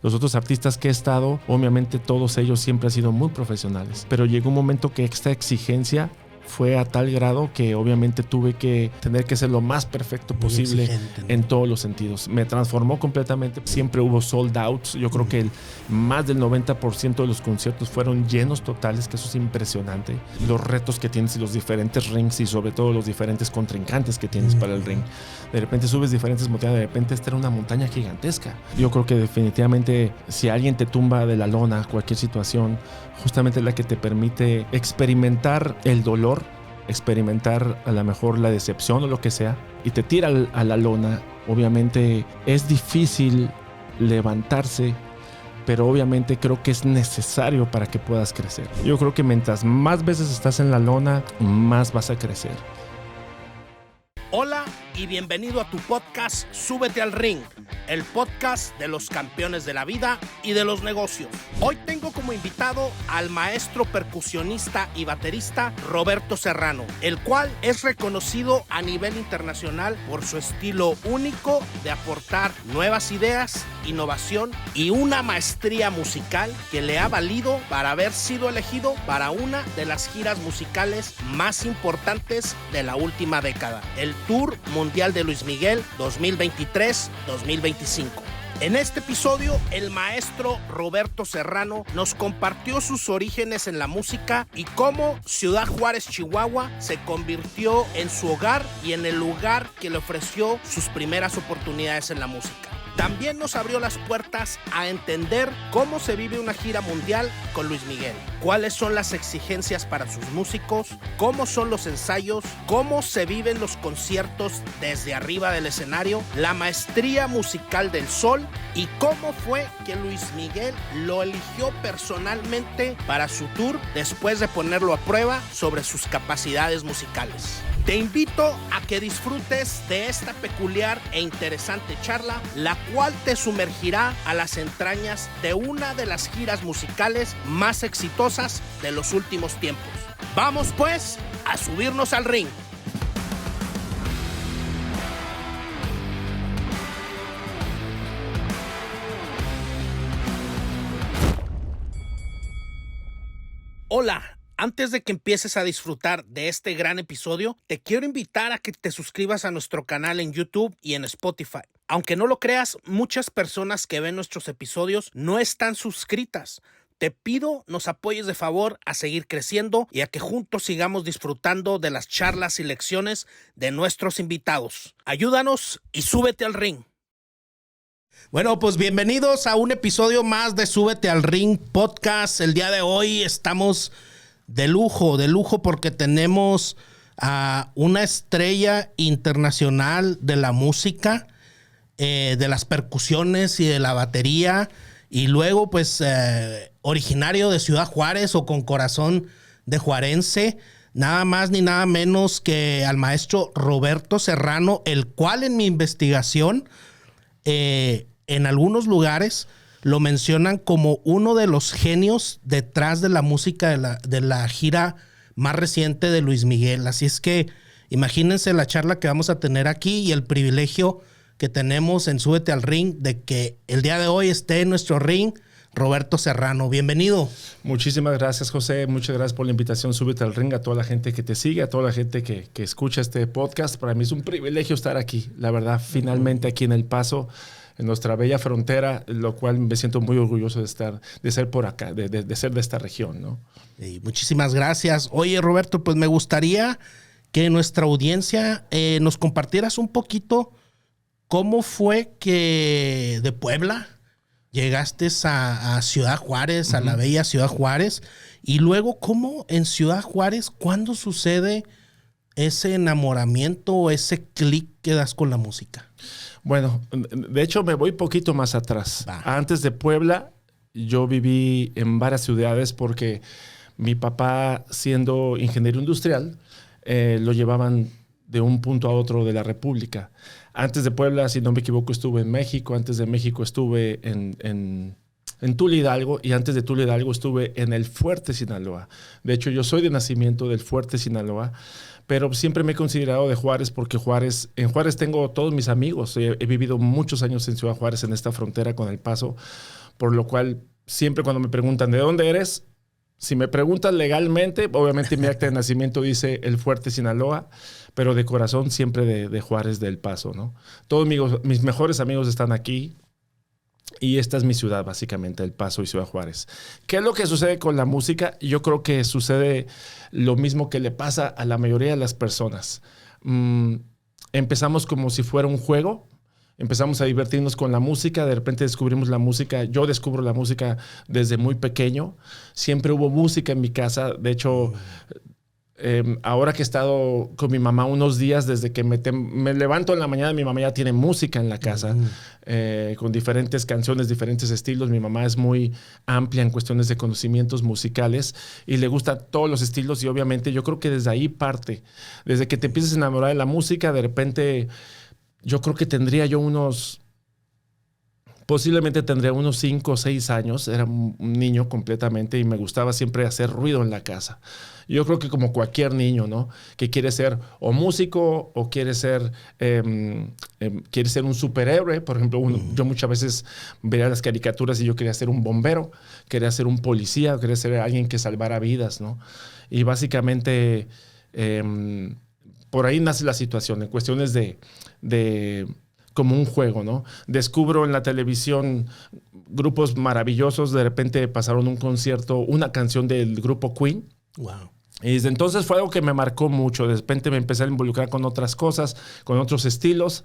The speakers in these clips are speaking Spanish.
Los otros artistas que he estado, obviamente todos ellos siempre han sido muy profesionales, pero llegó un momento que esta exigencia fue a tal grado que obviamente tuve que tener que ser lo más perfecto posible, exigente, ¿no? En todos los sentidos. Me transformó completamente. Siempre hubo sold outs. Yo creo que más del 90% de los conciertos fueron llenos totales, que eso es impresionante. Los retos que tienes y los diferentes rings y sobre todo los diferentes contrincantes que tienes para el ring. De repente subes diferentes montañas, de repente esta era una montaña gigantesca. Yo creo que definitivamente si alguien te tumba de la lona, cualquier situación, justamente es la que te permite experimentar el dolor, experimentar a lo mejor la decepción o lo que sea, y te tira a la lona. Obviamente es difícil levantarse, pero obviamente creo que es necesario para que puedas crecer. Yo creo que mientras más veces estás en la lona, más vas a crecer. Hola y bienvenido a tu podcast Súbete al Ring, el podcast de los campeones de la vida y de los negocios. Hoy tengo como invitado al maestro percusionista y baterista Roberto Serrano, el cual es reconocido a nivel internacional por su estilo único de aportar nuevas ideas, innovación y una maestría musical que le ha valido para haber sido elegido para una de las giras musicales más importantes de la última década, el Tour Mundial de Luis Miguel 2023-2025. En este episodio, el maestro Roberto Serrano nos compartió sus orígenes en la música y cómo Ciudad Juárez, Chihuahua, se convirtió en su hogar y en el lugar que le ofreció sus primeras oportunidades en la música. También nos abrió las puertas a entender cómo se vive una gira mundial con Luis Miguel, cuáles son las exigencias para sus músicos, cómo son los ensayos, cómo se viven los conciertos desde arriba del escenario, la maestría musical del sol y cómo fue que Luis Miguel lo eligió personalmente para su tour después de ponerlo a prueba sobre sus capacidades musicales. Te invito a que disfrutes de esta peculiar e interesante charla, la cual te sumergirá a las entrañas de una de las giras musicales más exitosas de los últimos tiempos. Vamos pues a subirnos al ring. Hola. Antes de que empieces a disfrutar de este gran episodio, te quiero invitar a que te suscribas a nuestro canal en YouTube y en Spotify. Aunque no lo creas, muchas personas que ven nuestros episodios no están suscritas. Te pido nos apoyes de favor a seguir creciendo y a que juntos sigamos disfrutando de las charlas y lecciones de nuestros invitados. Ayúdanos y súbete al ring. Bueno, pues bienvenidos a un episodio más de Súbete al Ring Podcast. El día de hoy estamos de lujo porque tenemos a una estrella internacional de la música, de las percusiones y de la batería, y luego pues originario de Ciudad Juárez o con corazón de juarense, nada más ni nada menos que al maestro Roberto Serrano, el cual en mi investigación en algunos lugares lo mencionan como uno de los genios detrás de la música de la gira más reciente de Luis Miguel. Así es que imagínense la charla que vamos a tener aquí y el privilegio que tenemos en Súbete al Ring de que el día de hoy esté en nuestro ring Roberto Serrano. Bienvenido. Muchísimas gracias, José. Muchas gracias por la invitación. Súbete al Ring, a toda la gente que te sigue, a toda la gente que escucha este podcast. Para mí es un privilegio estar aquí. La verdad, finalmente aquí en El Paso, en nuestra bella frontera, lo cual me siento muy orgulloso de ser por acá, de ser de esta región, ¿no? Y muchísimas gracias. Oye, Roberto, pues me gustaría que nuestra audiencia nos compartieras un poquito cómo fue que de Puebla llegaste a Ciudad Juárez, a la bella Ciudad Juárez, y luego cómo en Ciudad Juárez, ¿cuándo sucede ese enamoramiento o ese clic que das con la música? Bueno, de hecho me voy poquito más atrás. Antes de Puebla, yo viví en varias ciudades porque mi papá, siendo ingeniero industrial, lo llevaban de un punto a otro de la República. Antes de Puebla, si no me equivoco, estuve en México. Antes de México estuve en Tula Hidalgo, y antes de Tula Hidalgo estuve en el Fuerte Sinaloa. De hecho, yo soy de nacimiento del Fuerte Sinaloa, pero siempre me he considerado de Juárez porque en Juárez tengo todos mis amigos. He vivido muchos años en Ciudad Juárez, en esta frontera con El Paso, por lo cual siempre cuando me preguntan ¿de dónde eres? Si me preguntan legalmente, obviamente mi acta de nacimiento dice El Fuerte, Sinaloa, pero de corazón siempre de Juárez del Paso, ¿no? Todos mis mejores amigos están aquí y esta es mi ciudad, básicamente, El Paso y Ciudad Juárez. ¿Qué es lo que sucede con la música? Yo creo que sucede lo mismo que le pasa a la mayoría de las personas. Empezamos como si fuera un juego. Empezamos a divertirnos con la música, de repente descubrimos la música. Yo descubro la música desde muy pequeño. Siempre hubo música en mi casa. De hecho, ahora que he estado con mi mamá unos días, desde que me levanto en la mañana, mi mamá ya tiene música en la casa, con diferentes canciones, diferentes estilos. Mi mamá es muy amplia en cuestiones de conocimientos musicales y le gusta todos los estilos y obviamente yo creo que desde ahí parte. Desde que te empiezas a enamorar de la música, de repente... Yo creo que posiblemente tendría unos 5 o 6 años. Era un niño completamente y me gustaba siempre hacer ruido en la casa. Yo creo que como cualquier niño, ¿no? Que quiere ser o músico o quiere ser un superhéroe. Por ejemplo, yo muchas veces veía las caricaturas y yo quería ser un bombero, quería ser un policía, quería ser alguien que salvara vidas, ¿no? Y básicamente... por ahí nace la situación, en cuestiones de como un juego, ¿no? Descubro en la televisión grupos maravillosos, de repente pasaron un concierto, una canción del grupo Queen. Wow. Y desde entonces fue algo que me marcó mucho. De repente me empecé a involucrar con otras cosas, con otros estilos,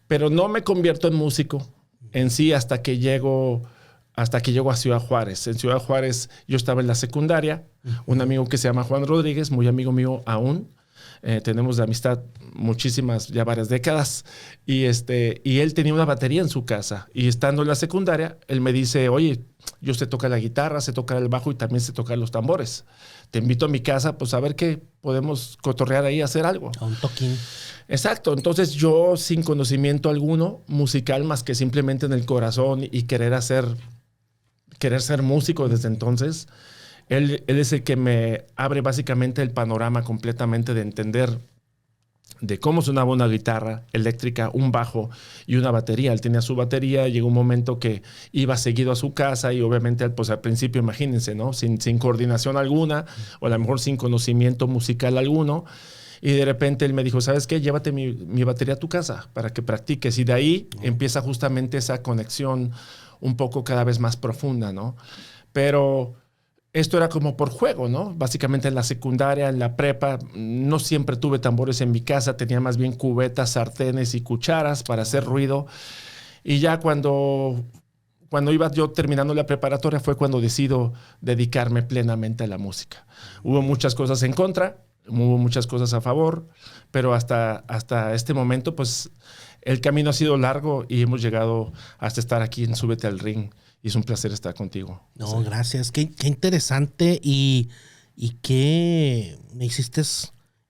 pero no me convierto en músico en sí hasta que llego a Ciudad Juárez. En Ciudad Juárez yo estaba en la secundaria, un amigo que se llama Juan Rodríguez, muy amigo mío aún. Tenemos de amistad muchísimas, ya varias décadas, y él tenía una batería en su casa, y estando en la secundaria, él me dice, oye, yo sé tocar la guitarra, sé tocar el bajo y también sé tocar los tambores. Te invito a mi casa, pues a ver qué podemos cotorrear ahí, hacer algo. A un toquín. Exacto, entonces yo sin conocimiento alguno musical, más que simplemente en el corazón y querer ser músico desde entonces. Él es el que me abre básicamente el panorama completamente de entender de cómo sonaba una guitarra eléctrica, un bajo y una batería. Él tenía su batería, llegó un momento que iba seguido a su casa y obviamente pues al principio, imagínense, ¿no? Sin coordinación alguna o a lo mejor sin conocimiento musical alguno. Y de repente él me dijo, ¿sabes qué? Llévate mi batería a tu casa para que practiques. Y de ahí empieza justamente esa conexión un poco cada vez más profunda, ¿no? Pero... esto era como por juego, ¿no? Básicamente en la secundaria, en la prepa, no siempre tuve tambores en mi casa, tenía más bien cubetas, sartenes y cucharas para hacer ruido. Y ya cuando iba yo terminando la preparatoria fue cuando decido dedicarme plenamente a la música. Hubo muchas cosas en contra, hubo muchas cosas a favor, pero hasta este momento, pues el camino ha sido largo y hemos llegado hasta estar aquí en Súbete al Ring. Y es un placer estar contigo. No, sí. Gracias. Qué interesante y que me hiciste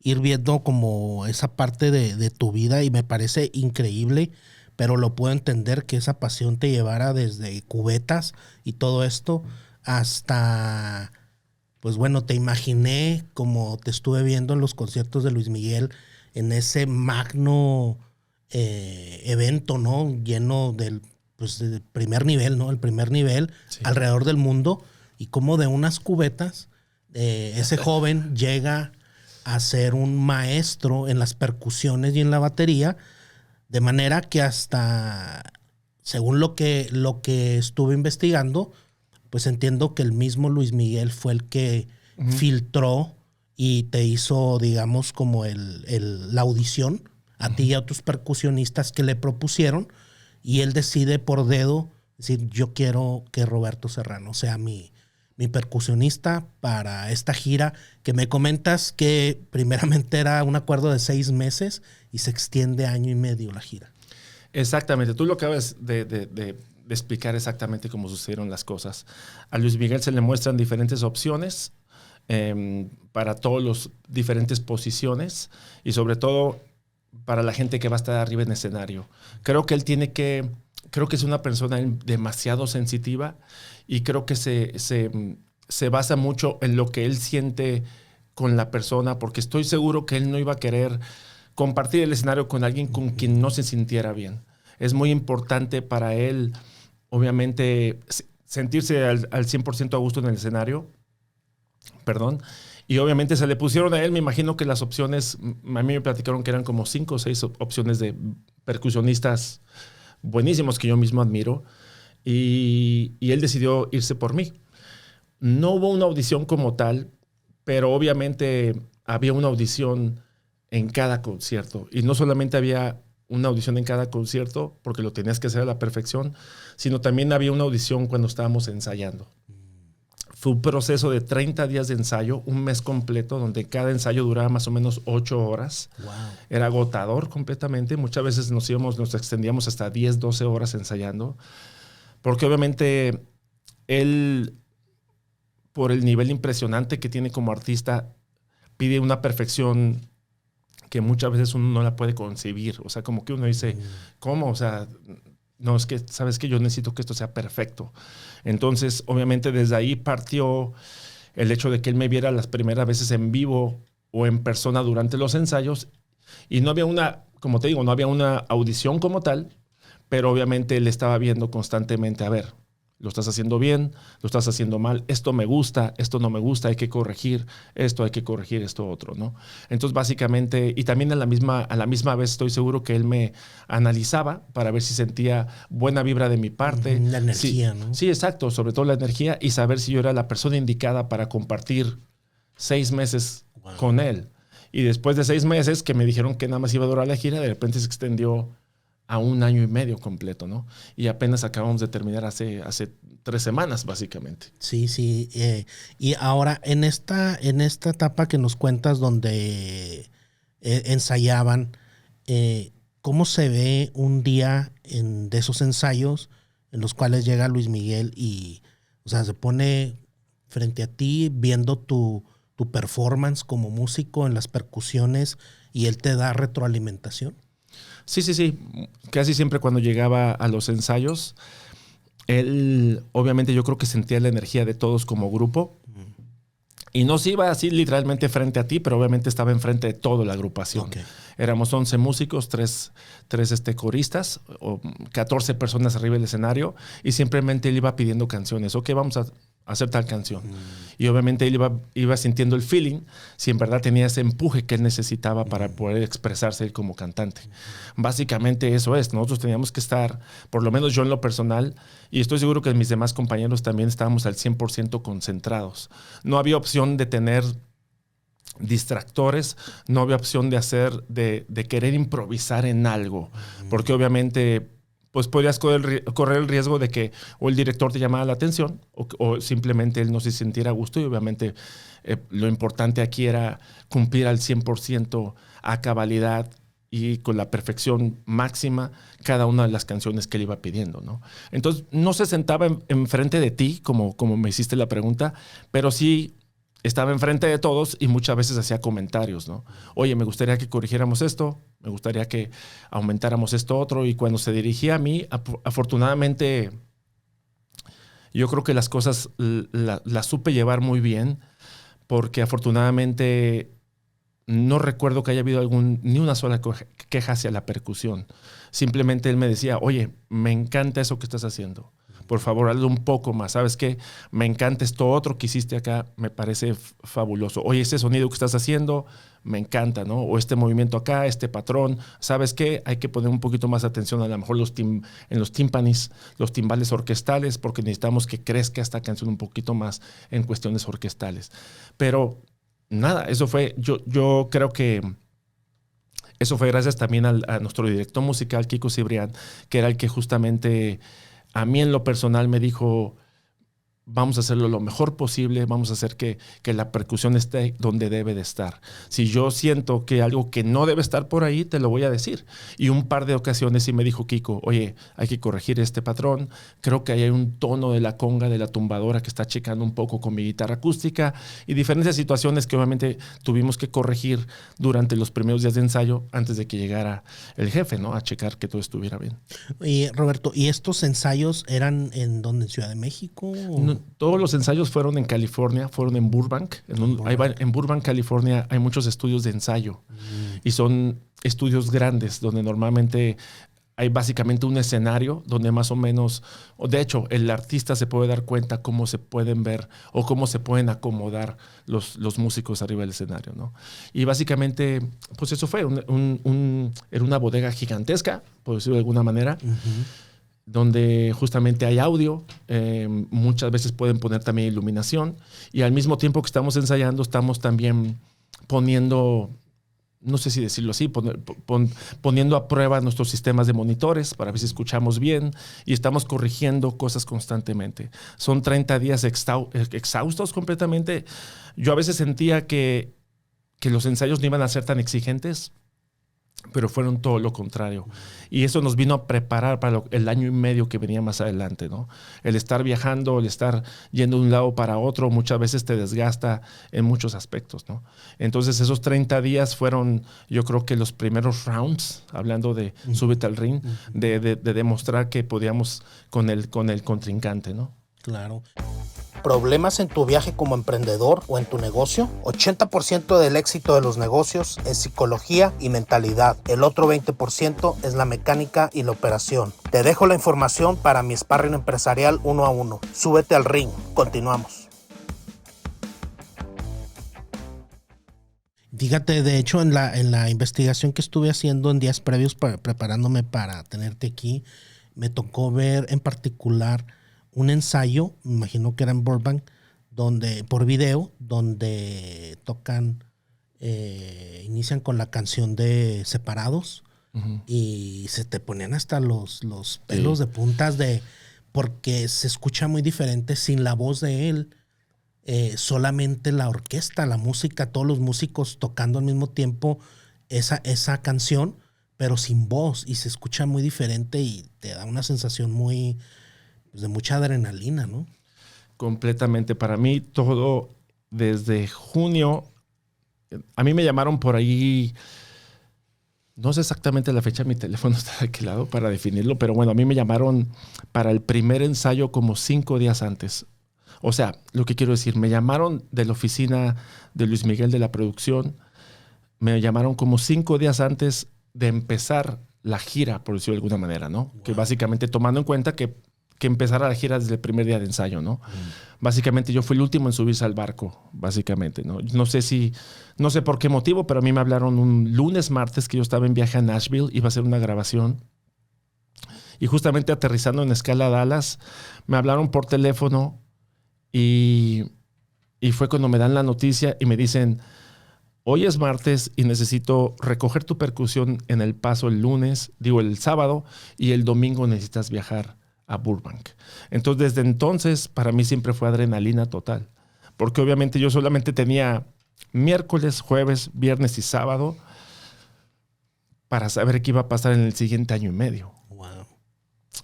ir viendo como esa parte de tu vida y me parece increíble, pero lo puedo entender que esa pasión te llevara desde cubetas y todo esto hasta, pues bueno, te imaginé como te estuve viendo en los conciertos de Luis Miguel en ese magno evento, ¿no? Lleno del primer nivel, ¿no? El primer nivel, sí, alrededor del mundo, y cómo de unas cubetas ese joven llega a ser un maestro en las percusiones y en la batería, de manera que hasta, según lo que estuve investigando, pues entiendo que el mismo Luis Miguel fue el que filtró y te hizo, digamos, como la audición a ti y a otros percusionistas que le propusieron. Y él decide por dedo decir, yo quiero que Roberto Serrano sea mi percusionista para esta gira que me comentas que primeramente era un acuerdo de 6 meses y se extiende 1 año y medio la gira. Exactamente. Tú lo acabas de explicar exactamente cómo sucedieron las cosas. A Luis Miguel se le muestran diferentes opciones para todas las diferentes posiciones y sobre todo para la gente que va a estar arriba en escenario. Creo que es una persona demasiado sensitiva y creo que se basa mucho en lo que él siente con la persona, porque estoy seguro que él no iba a querer compartir el escenario con alguien con quien no se sintiera bien. Es muy importante para él obviamente sentirse al 100% a gusto en el escenario. Perdón. Y obviamente se le pusieron a él, me imagino que las opciones, a mí me platicaron que eran como 5 o 6 opciones de percusionistas buenísimos que yo mismo admiro. Y él decidió irse por mí. No hubo una audición como tal, pero obviamente había una audición en cada concierto. Y no solamente había una audición en cada concierto, porque lo tenías que hacer a la perfección, sino también había una audición cuando estábamos ensayando. Fue un proceso de 30 días de ensayo, un mes completo, donde cada ensayo duraba más o menos 8 horas. Wow. Era agotador completamente. Muchas veces nos extendíamos hasta 10, 12 horas ensayando. Porque obviamente él, por el nivel impresionante que tiene como artista, pide una perfección que muchas veces uno no la puede concebir. O sea, como que uno dice, ¿cómo? O sea, no, es que, ¿sabes qué? Yo necesito que esto sea perfecto. Entonces, obviamente, desde ahí partió el hecho de que él me viera las primeras veces en vivo o en persona durante los ensayos. Y no había una, como te digo, no había una audición como tal, pero obviamente él estaba viendo constantemente, a ver, lo estás haciendo bien, lo estás haciendo mal, esto me gusta, esto no me gusta, hay que corregir esto otro, ¿no? Entonces, básicamente, y también a la misma vez estoy seguro que él me analizaba para ver si sentía buena vibra de mi parte. La energía, sí, ¿no? Sí, exacto, sobre todo la energía y saber si yo era la persona indicada para compartir 6 meses con él. Y después de 6 meses que me dijeron que nada más iba a durar la gira, de repente se extendió a 1 año y medio completo, ¿no? Y apenas acabamos de terminar hace 3 semanas, básicamente. Sí. Y ahora, en esta etapa que nos cuentas donde ensayaban, ¿cómo se ve un día de esos ensayos en los cuales llega Luis Miguel y, o sea, se pone frente a ti viendo tu performance como músico en las percusiones y él te da retroalimentación? Sí. Casi siempre cuando llegaba a los ensayos, él obviamente yo creo que sentía la energía de todos como grupo. Y no se iba así literalmente frente a ti, pero obviamente estaba enfrente de toda la agrupación. Okay. Éramos 11 músicos, 3 coristas, o 14 personas arriba del escenario, y simplemente él iba pidiendo canciones. Ok, vamos a hacer tal canción. Y obviamente él iba sintiendo el feeling, si en verdad tenía ese empuje que él necesitaba para poder expresarse él como cantante. Básicamente eso es. Nosotros teníamos que estar, por lo menos yo en lo personal, y estoy seguro que mis demás compañeros también estábamos al 100% concentrados. No había opción de tener distractores, no había opción de querer improvisar en algo, porque obviamente pues podrías correr el riesgo de que o el director te llamara la atención o simplemente él no se sintiera a gusto, y obviamente lo importante aquí era cumplir al 100% a cabalidad y con la perfección máxima cada una de las canciones que él iba pidiendo, ¿no? Entonces no se sentaba enfrente de ti como me hiciste la pregunta, pero sí estaba enfrente de todos y muchas veces hacía comentarios, ¿no? Oye, me gustaría que corrigiéramos esto, me gustaría que aumentáramos esto otro. Y cuando se dirigía a mí, afortunadamente, yo creo que las cosas las supe llevar muy bien, porque afortunadamente no recuerdo que haya habido ni una sola queja hacia la percusión. Simplemente él me decía, oye, me encanta eso que estás haciendo. Por favor, hazlo un poco más. ¿Sabes qué? Me encanta esto otro que hiciste acá. Me parece fabuloso. Oye, ese sonido que estás haciendo, me encanta, ¿no? O este movimiento acá, este patrón. ¿Sabes qué? Hay que poner un poquito más atención a lo mejor en los tímpanis, los timbales orquestales, porque necesitamos que crezca esta canción un poquito más en cuestiones orquestales. Pero nada, eso fue, yo creo que eso fue gracias también a nuestro director musical, Kiko Cibrián, que era el que justamente a mí en lo personal me dijo, vamos a hacerlo lo mejor posible, vamos a hacer que la percusión esté donde debe de estar. Si yo siento que algo que no debe estar por ahí, te lo voy a decir. Y un par de ocasiones sí me dijo Kiko, oye, hay que corregir este patrón, creo que ahí hay un tono de la conga, de la tumbadora que está checando un poco con mi guitarra acústica, y diferentes situaciones que obviamente tuvimos que corregir durante los primeros días de ensayo antes de que llegara el jefe, ¿no? A checar que todo estuviera bien. Y Roberto, ¿y estos ensayos eran en dónde? ¿En Ciudad de México? No, todos los ensayos fueron en California, fueron en Burbank. En Burbank, California, hay muchos estudios de ensayo. Y son estudios grandes donde normalmente hay básicamente un escenario donde más o menos, de hecho, el artista se puede dar cuenta cómo se pueden ver o cómo se pueden acomodar los músicos arriba del escenario, ¿no? Y básicamente, pues eso fue, era una bodega gigantesca, por decirlo de alguna manera, donde justamente hay audio, muchas veces pueden poner también iluminación, y al mismo tiempo que estamos ensayando, estamos también poniendo, no sé si decirlo así, poniendo a prueba nuestros sistemas de monitores para ver si escuchamos bien, y estamos corrigiendo cosas constantemente. Son 30 días exhaustos completamente. Yo a veces sentía que los ensayos no iban a ser tan exigentes, pero fueron todo lo contrario. Y eso nos vino a preparar para el año y medio que venía más adelante, ¿no? El estar viajando, el estar yendo de un lado para otro, muchas veces te desgasta en muchos aspectos, ¿no? Entonces esos 30 días fueron, yo creo que los primeros rounds, hablando de súbete al ring, de demostrar que podíamos con el contrincante, ¿no? Claro. ¿Problemas en tu viaje como emprendedor o en tu negocio? 80% del éxito de los negocios es psicología y mentalidad. El otro 20% es la mecánica y la operación. Te dejo la información para mi sparring empresarial 1 a 1. Súbete al ring. Continuamos. Fíjate, de hecho, en la investigación que estuve haciendo en días previos preparándome para tenerte aquí, me tocó ver en particular un ensayo, me imagino que era en Burbank, por video, donde tocan, inician con la canción de Separados, y se te ponían hasta los pelos de puntas porque se escucha muy diferente sin la voz de él, solamente la orquesta, la música, todos los músicos tocando al mismo tiempo esa canción, pero sin voz, y se escucha muy diferente y te da una sensación muy, pues, de mucha adrenalina, ¿no? Completamente. Para mí todo desde junio, a mí me llamaron por ahí, no sé exactamente la fecha, mi teléfono está de aquel lado para definirlo, pero bueno, a mí me llamaron para el primer ensayo como 5 días antes. O sea, lo que quiero decir, me llamaron de la oficina de Luis Miguel de la producción, me llamaron como 5 días antes de empezar la gira, por decirlo de alguna manera, ¿no? Wow. Que básicamente tomando en cuenta que empezara la gira desde el primer día de ensayo, ¿no? Básicamente yo fui el último en subirse al barco, básicamente, ¿no? No sé por qué motivo, pero a mí me hablaron un lunes, martes, que yo estaba en viaje a Nashville, iba a hacer una grabación. Y justamente aterrizando en Escala Dallas, me hablaron por teléfono y fue cuando me dan la noticia y me dicen, hoy es martes y necesito recoger tu percusión en El Paso el sábado, y el domingo necesitas viajar a Burbank. Entonces, desde entonces, para mí siempre fue adrenalina total. Porque obviamente yo solamente tenía miércoles, jueves, viernes y sábado para saber qué iba a pasar en el siguiente año y medio. Wow.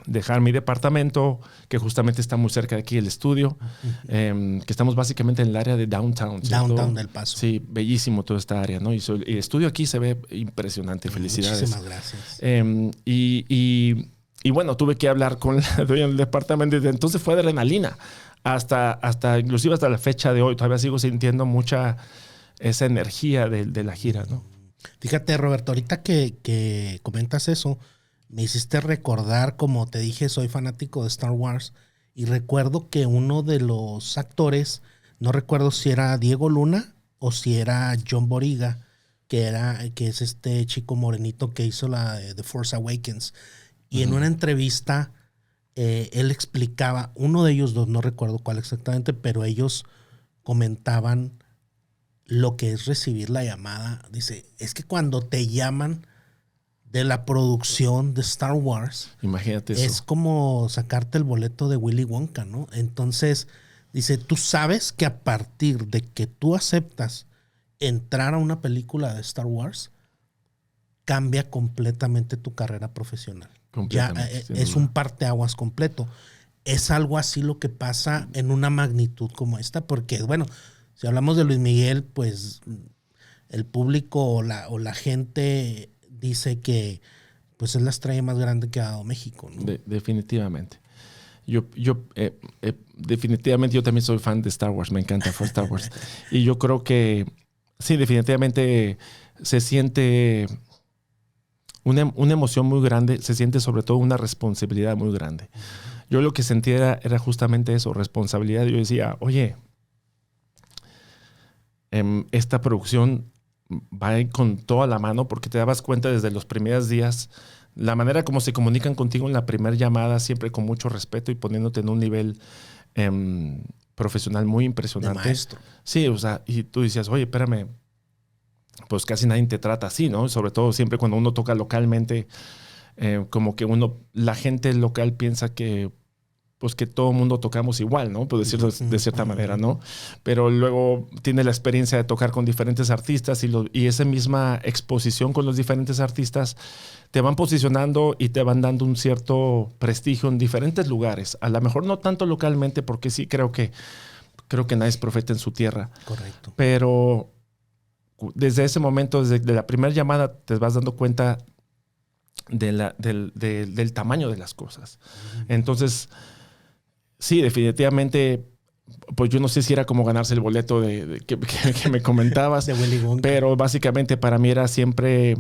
Dejar mi departamento, que justamente está muy cerca de aquí, el estudio, que estamos básicamente en el área de downtown. ¿cierto? Downtown del Paso. Sí, bellísimo toda esta área, ¿no? Y el estudio aquí se ve impresionante. Felicidades. Muchísimas gracias. Y bueno, tuve que hablar con la dueña del departamento. Desde entonces fue adrenalina. Inclusive hasta la fecha de hoy, todavía sigo sintiendo mucha esa energía de la gira, ¿no? Fíjate, Roberto, ahorita que comentas eso, me hiciste recordar, como te dije, soy fanático de Star Wars, y recuerdo que uno de los actores, no recuerdo si era Diego Luna o si era John Boyega, que es este chico morenito que hizo la de The Force Awakens. Y en una entrevista, él explicaba, uno de ellos dos, no recuerdo cuál exactamente, pero ellos comentaban lo que es recibir la llamada. Dice, es que cuando te llaman de la producción de Star Wars, imagínate eso. Es como sacarte el boleto de Willy Wonka, ¿no? Entonces, dice, tú sabes que a partir de que tú aceptas entrar a una película de Star Wars, cambia completamente tu carrera profesional. Ya es un parteaguas completo. Es algo así lo que pasa en una magnitud como esta, porque, bueno, si hablamos de Luis Miguel, pues el público o la gente dice pues es la estrella más grande que ha dado México, ¿no? Definitivamente. Definitivamente yo también soy fan de Star Wars, me encanta Star Wars. Y yo creo que sí, definitivamente se siente una emoción muy grande, se siente sobre todo una responsabilidad muy grande. Yo lo que sentía era justamente eso, responsabilidad. Yo decía, oye, esta producción va a ir con toda la mano, porque te dabas cuenta desde los primeros días, la manera como se comunican contigo en la primera llamada, siempre con mucho respeto y poniéndote en un nivel profesional muy impresionante. De maestro. Sí, o sea, y tú decías, oye, espérame, pues casi nadie te trata así, ¿no? Sobre todo siempre cuando uno toca localmente, como que la gente local piensa que pues que todo el mundo tocamos igual, ¿no? Por decirlo de cierta manera, ¿no? Pero luego tiene la experiencia de tocar con diferentes artistas y esa misma exposición con los diferentes artistas te van posicionando y te van dando un cierto prestigio en diferentes lugares. A lo mejor no tanto localmente, porque sí creo que nadie es profeta en su tierra. Correcto. Pero desde ese momento, desde la primera llamada, te vas dando cuenta del tamaño de las cosas. Entonces, sí, definitivamente, pues yo no sé si era como ganarse el boleto que me comentabas, de Willy Wonka. Pero básicamente para mí era siempre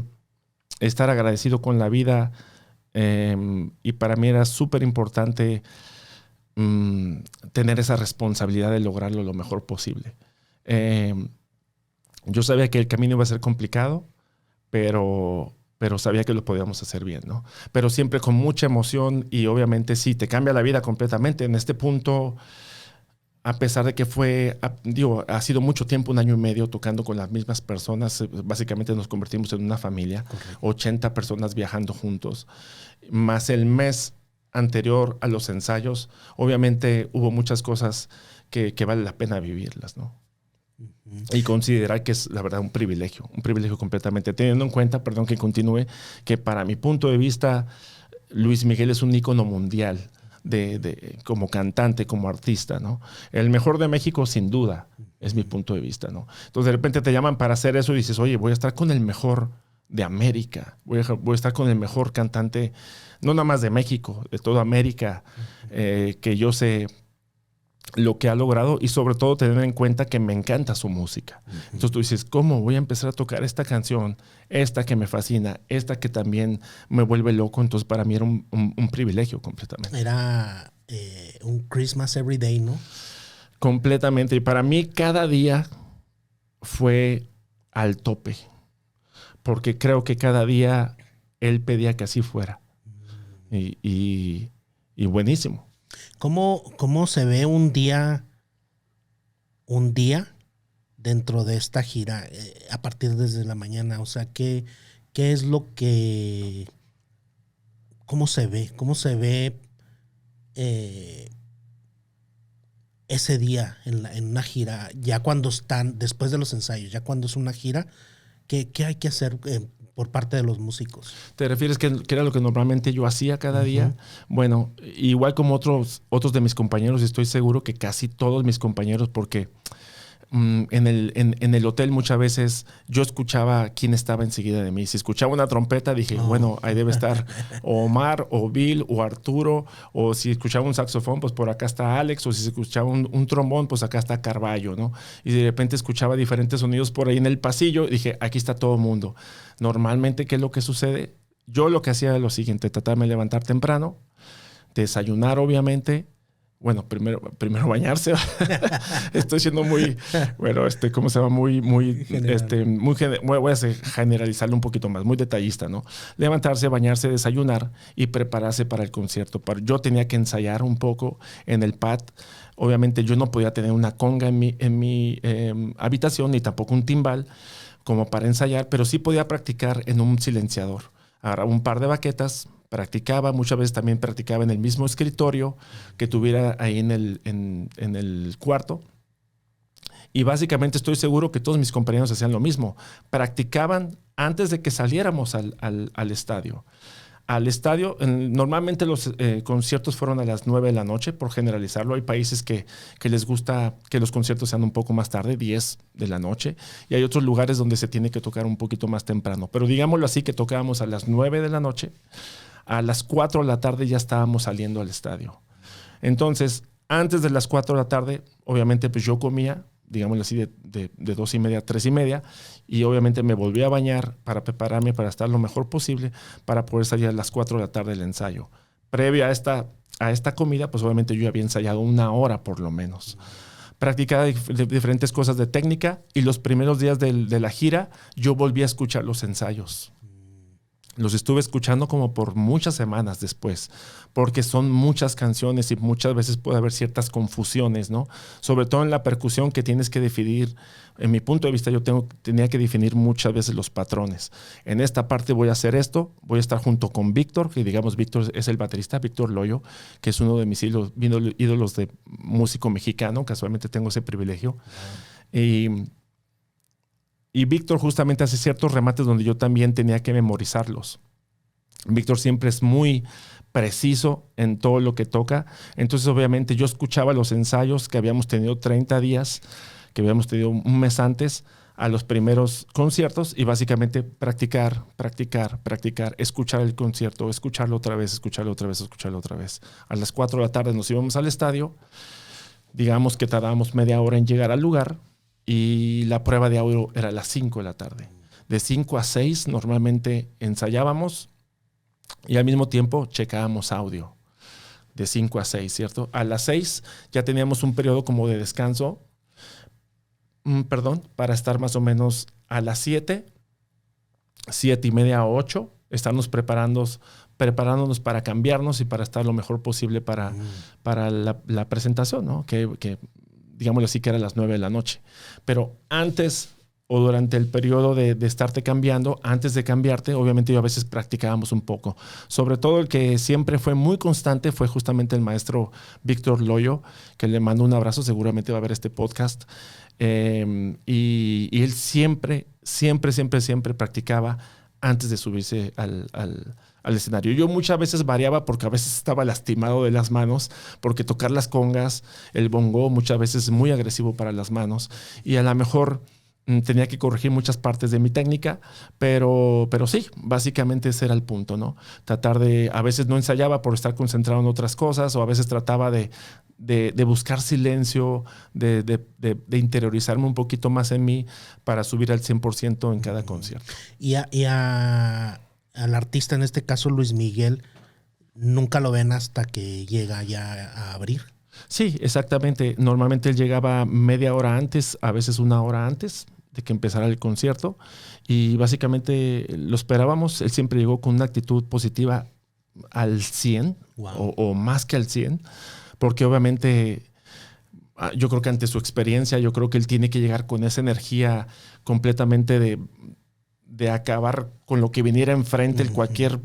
estar agradecido con la vida, y para mí era súper importante tener esa responsabilidad de lograrlo lo mejor posible. Yo sabía que el camino iba a ser complicado, pero sabía que lo podíamos hacer bien, ¿no? Pero siempre con mucha emoción y obviamente sí, te cambia la vida completamente. En este punto, a pesar de que ha sido mucho tiempo, 1 año y medio tocando con las mismas personas, básicamente nos convertimos en una familia, correcto. 80 personas viajando juntos, más el mes anterior a los ensayos, obviamente hubo muchas cosas que vale la pena vivirlas, ¿no? Y considerar que es, la verdad, un privilegio completamente. Teniendo en cuenta, perdón que continúe, que para mi punto de vista, Luis Miguel es un ícono mundial como cantante, como artista, ¿no? El mejor de México, sin duda, es mi punto de vista, ¿no? Entonces, de repente te llaman para hacer eso y dices, oye, voy a estar con el mejor de América, voy a estar con el mejor cantante, no nada más de México, de toda América, que yo sé lo que ha logrado y sobre todo tener en cuenta que me encanta su música. Entonces tú dices, ¿cómo voy a empezar a tocar esta canción? Esta que me fascina, esta que también me vuelve loco. Entonces para mí era un privilegio completamente. Era un Christmas every day, ¿no? Completamente. Y para mí cada día fue al tope. Porque creo que cada día él pedía que así fuera. Y buenísimo. ¿Cómo se ve un día dentro de esta gira a partir desde la mañana? O sea, ¿qué es lo que... ¿Cómo se ve? ¿Cómo se ve ese día en una gira? Ya cuando están, después de los ensayos, ya cuando es una gira, ¿qué hay que hacer por parte de los músicos? ¿Te refieres que era lo que normalmente yo hacía cada día? Bueno, igual como otros de mis compañeros, estoy seguro que casi todos mis compañeros, porque en el hotel muchas veces yo escuchaba quién estaba enseguida de mí. Si escuchaba una trompeta, dije, bueno, ahí debe estar o Omar, o Bill, o Arturo, o si escuchaba un saxofón, pues por acá está Alex, o si escuchaba un trombón, pues acá está Carballo, ¿no? Y de repente escuchaba diferentes sonidos por ahí en el pasillo, dije, aquí está todo el mundo. Normalmente, ¿qué es lo que sucede? Yo lo que hacía era lo siguiente, tratarme de levantar temprano, desayunar obviamente. Bueno, primero bañarse. Estoy siendo muy, bueno, ¿cómo se llama? Muy, voy a generalizarlo un poquito más, muy detallista, ¿no? Levantarse, bañarse, desayunar y prepararse para el concierto. Yo tenía que ensayar un poco en el pad. Obviamente yo no podía tener una conga en mi habitación, ni tampoco un timbal como para ensayar, pero sí podía practicar en un silenciador. Agarraba un par de baquetas, practicaba, muchas veces también practicaba en el mismo escritorio que tuviera ahí en el cuarto. Y básicamente estoy seguro que todos mis compañeros hacían lo mismo. Practicaban antes de que saliéramos al estadio. Al estadio, normalmente los conciertos fueron a las 9 de la noche, por generalizarlo. Hay países que les gusta que los conciertos sean un poco más tarde, 10 de la noche. Y hay otros lugares donde se tiene que tocar un poquito más temprano. Pero digámoslo así, que tocábamos a las 9 de la noche. A las 4 de la tarde ya estábamos saliendo al estadio. Entonces, antes de las 4 de la tarde, obviamente, pues yo comía. digámoslo así, de 2:30 a 3:30, y obviamente me volví a bañar para prepararme para estar lo mejor posible para poder salir a las 4 de la tarde del ensayo. Previo a esta comida, pues obviamente yo ya había ensayado 1 hora por lo menos. Practicaba diferentes cosas de técnica, y los primeros días de la gira yo volví a escuchar los ensayos. Los estuve escuchando como por muchas semanas después, porque son muchas canciones y muchas veces puede haber ciertas confusiones, ¿no? Sobre todo en la percusión, que tienes que definir, en mi punto de vista, tenía que definir muchas veces los patrones. En esta parte voy a hacer esto, voy a estar junto con Víctor, que digamos Víctor es el baterista, Víctor Loyo, que es uno de mis ídolos de músico mexicano, casualmente tengo ese privilegio. Y Víctor justamente hace ciertos remates donde yo también tenía que memorizarlos. Víctor siempre es muy preciso en todo lo que toca. Entonces, obviamente, yo escuchaba los ensayos que habíamos tenido 30 días, que habíamos tenido un mes antes, a los primeros conciertos, y básicamente practicar, escuchar el concierto, escucharlo otra vez. A las 4 de la tarde nos íbamos al estadio. Digamos que tardábamos media hora en llegar al lugar. Y la prueba de audio era a las 5 de la tarde. De 5 a 6 normalmente ensayábamos, y al mismo tiempo checábamos audio. De 5 a 6, ¿cierto? A las 6 ya teníamos un periodo como de descanso, para estar más o menos a las 7:30 a 8, estarnos preparándonos para cambiarnos y para estar lo mejor posible para la presentación, ¿no? Que digámoslo así, que era a las 9 de la noche. Pero antes o durante el periodo de estarte cambiando, antes de cambiarte, obviamente yo a veces practicábamos un poco. Sobre todo el que siempre fue muy constante fue justamente el maestro Víctor Loyo, que le mando un abrazo, seguramente va a ver este podcast. Y él siempre practicaba antes de subirse al escenario. Yo muchas veces variaba porque a veces estaba lastimado de las manos, porque tocar las congas, el bongo muchas veces es muy agresivo para las manos, y a lo mejor tenía que corregir muchas partes de mi técnica, pero sí, básicamente ese era el punto, ¿no? A veces no ensayaba por estar concentrado en otras cosas, o a veces trataba de buscar silencio, de interiorizarme un poquito más en mí para subir al 100% en cada concierto. Al artista, en este caso Luis Miguel, nunca lo ven hasta que llega ya a abrir. Sí, exactamente. Normalmente él llegaba media hora antes, a veces 1 hora antes de que empezara el concierto, y básicamente lo esperábamos. Él siempre llegó con una actitud positiva al 100, wow, o más que al 100, porque obviamente yo creo que ante su experiencia, yo creo que él tiene que llegar con esa energía completamente de acabar con lo que viniera enfrente. Cualquier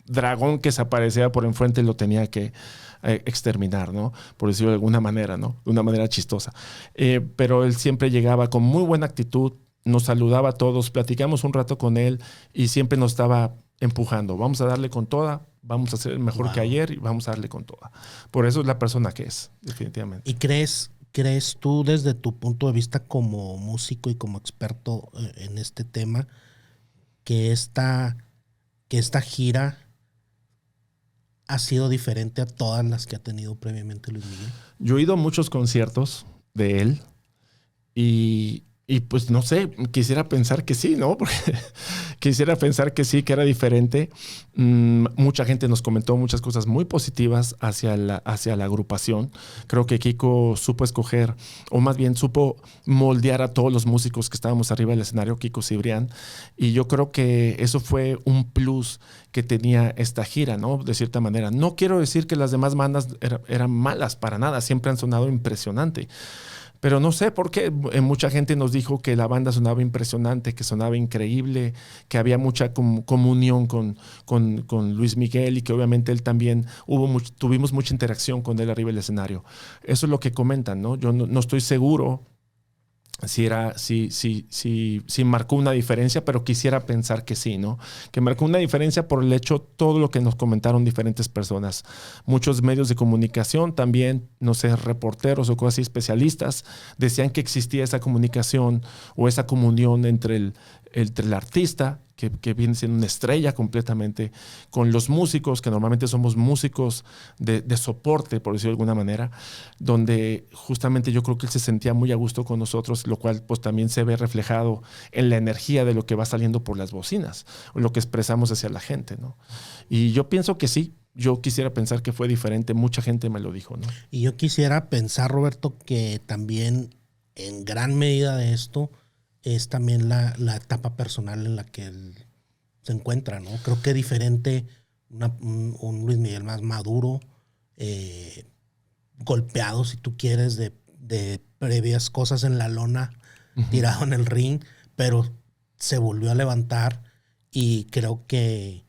dragón que se apareciera por enfrente lo tenía que exterminar, ¿no? Por decirlo de alguna manera, ¿no? De una manera chistosa. Pero él siempre llegaba con muy buena actitud, nos saludaba a todos, platicamos un rato con él, y siempre nos estaba empujando. Vamos a darle con toda, vamos a ser mejor que ayer, y vamos a darle con toda. Por eso es la persona que es, definitivamente. ¿Y crees tú, desde tu punto de vista como músico y como experto en este tema, que esta gira ha sido diferente a todas las que ha tenido previamente Luis Miguel? Yo he ido a muchos conciertos de él, y pues no sé, quisiera pensar que sí, ¿no? Porque quisiera pensar que sí, que era diferente. Mucha gente nos comentó muchas cosas muy positivas hacia la agrupación. Creo que Kiko supo escoger, o más bien supo moldear a todos los músicos que estábamos arriba del escenario, Kiko Cibrián, y yo creo que eso fue un plus que tenía esta gira, ¿no? De cierta manera. No quiero decir que las demás bandas eran malas, para nada, siempre han sonado impresionante. Pero no sé por qué mucha gente nos dijo que la banda sonaba impresionante, que sonaba increíble, que había mucha comunión con Luis Miguel, y que obviamente él también tuvimos mucha interacción con él arriba del escenario. Eso es lo que comentan, ¿no? Yo no estoy seguro si marcó una diferencia, pero quisiera pensar que sí, ¿no? Que marcó una diferencia por el hecho, todo lo que nos comentaron diferentes personas. Muchos medios de comunicación también, no sé, reporteros o cosas así, especialistas, decían que existía esa comunicación o esa comunión entre entre el artista, que viene siendo una estrella completamente, con los músicos, que normalmente somos músicos de soporte, por decirlo de alguna manera, donde justamente yo creo que él se sentía muy a gusto con nosotros, lo cual pues también se ve reflejado en la energía de lo que va saliendo por las bocinas, o lo que expresamos hacia la gente, ¿no? Y yo pienso que sí. Yo quisiera pensar que fue diferente. Mucha gente me lo dijo, ¿no? Y yo quisiera pensar, Roberto, que también en gran medida de esto es también la etapa personal en la que él se encuentra, ¿no? Creo que diferente un Luis Miguel más maduro, golpeado, si tú quieres, de previas cosas en la lona, tirado en el ring, pero se volvió a levantar y creo que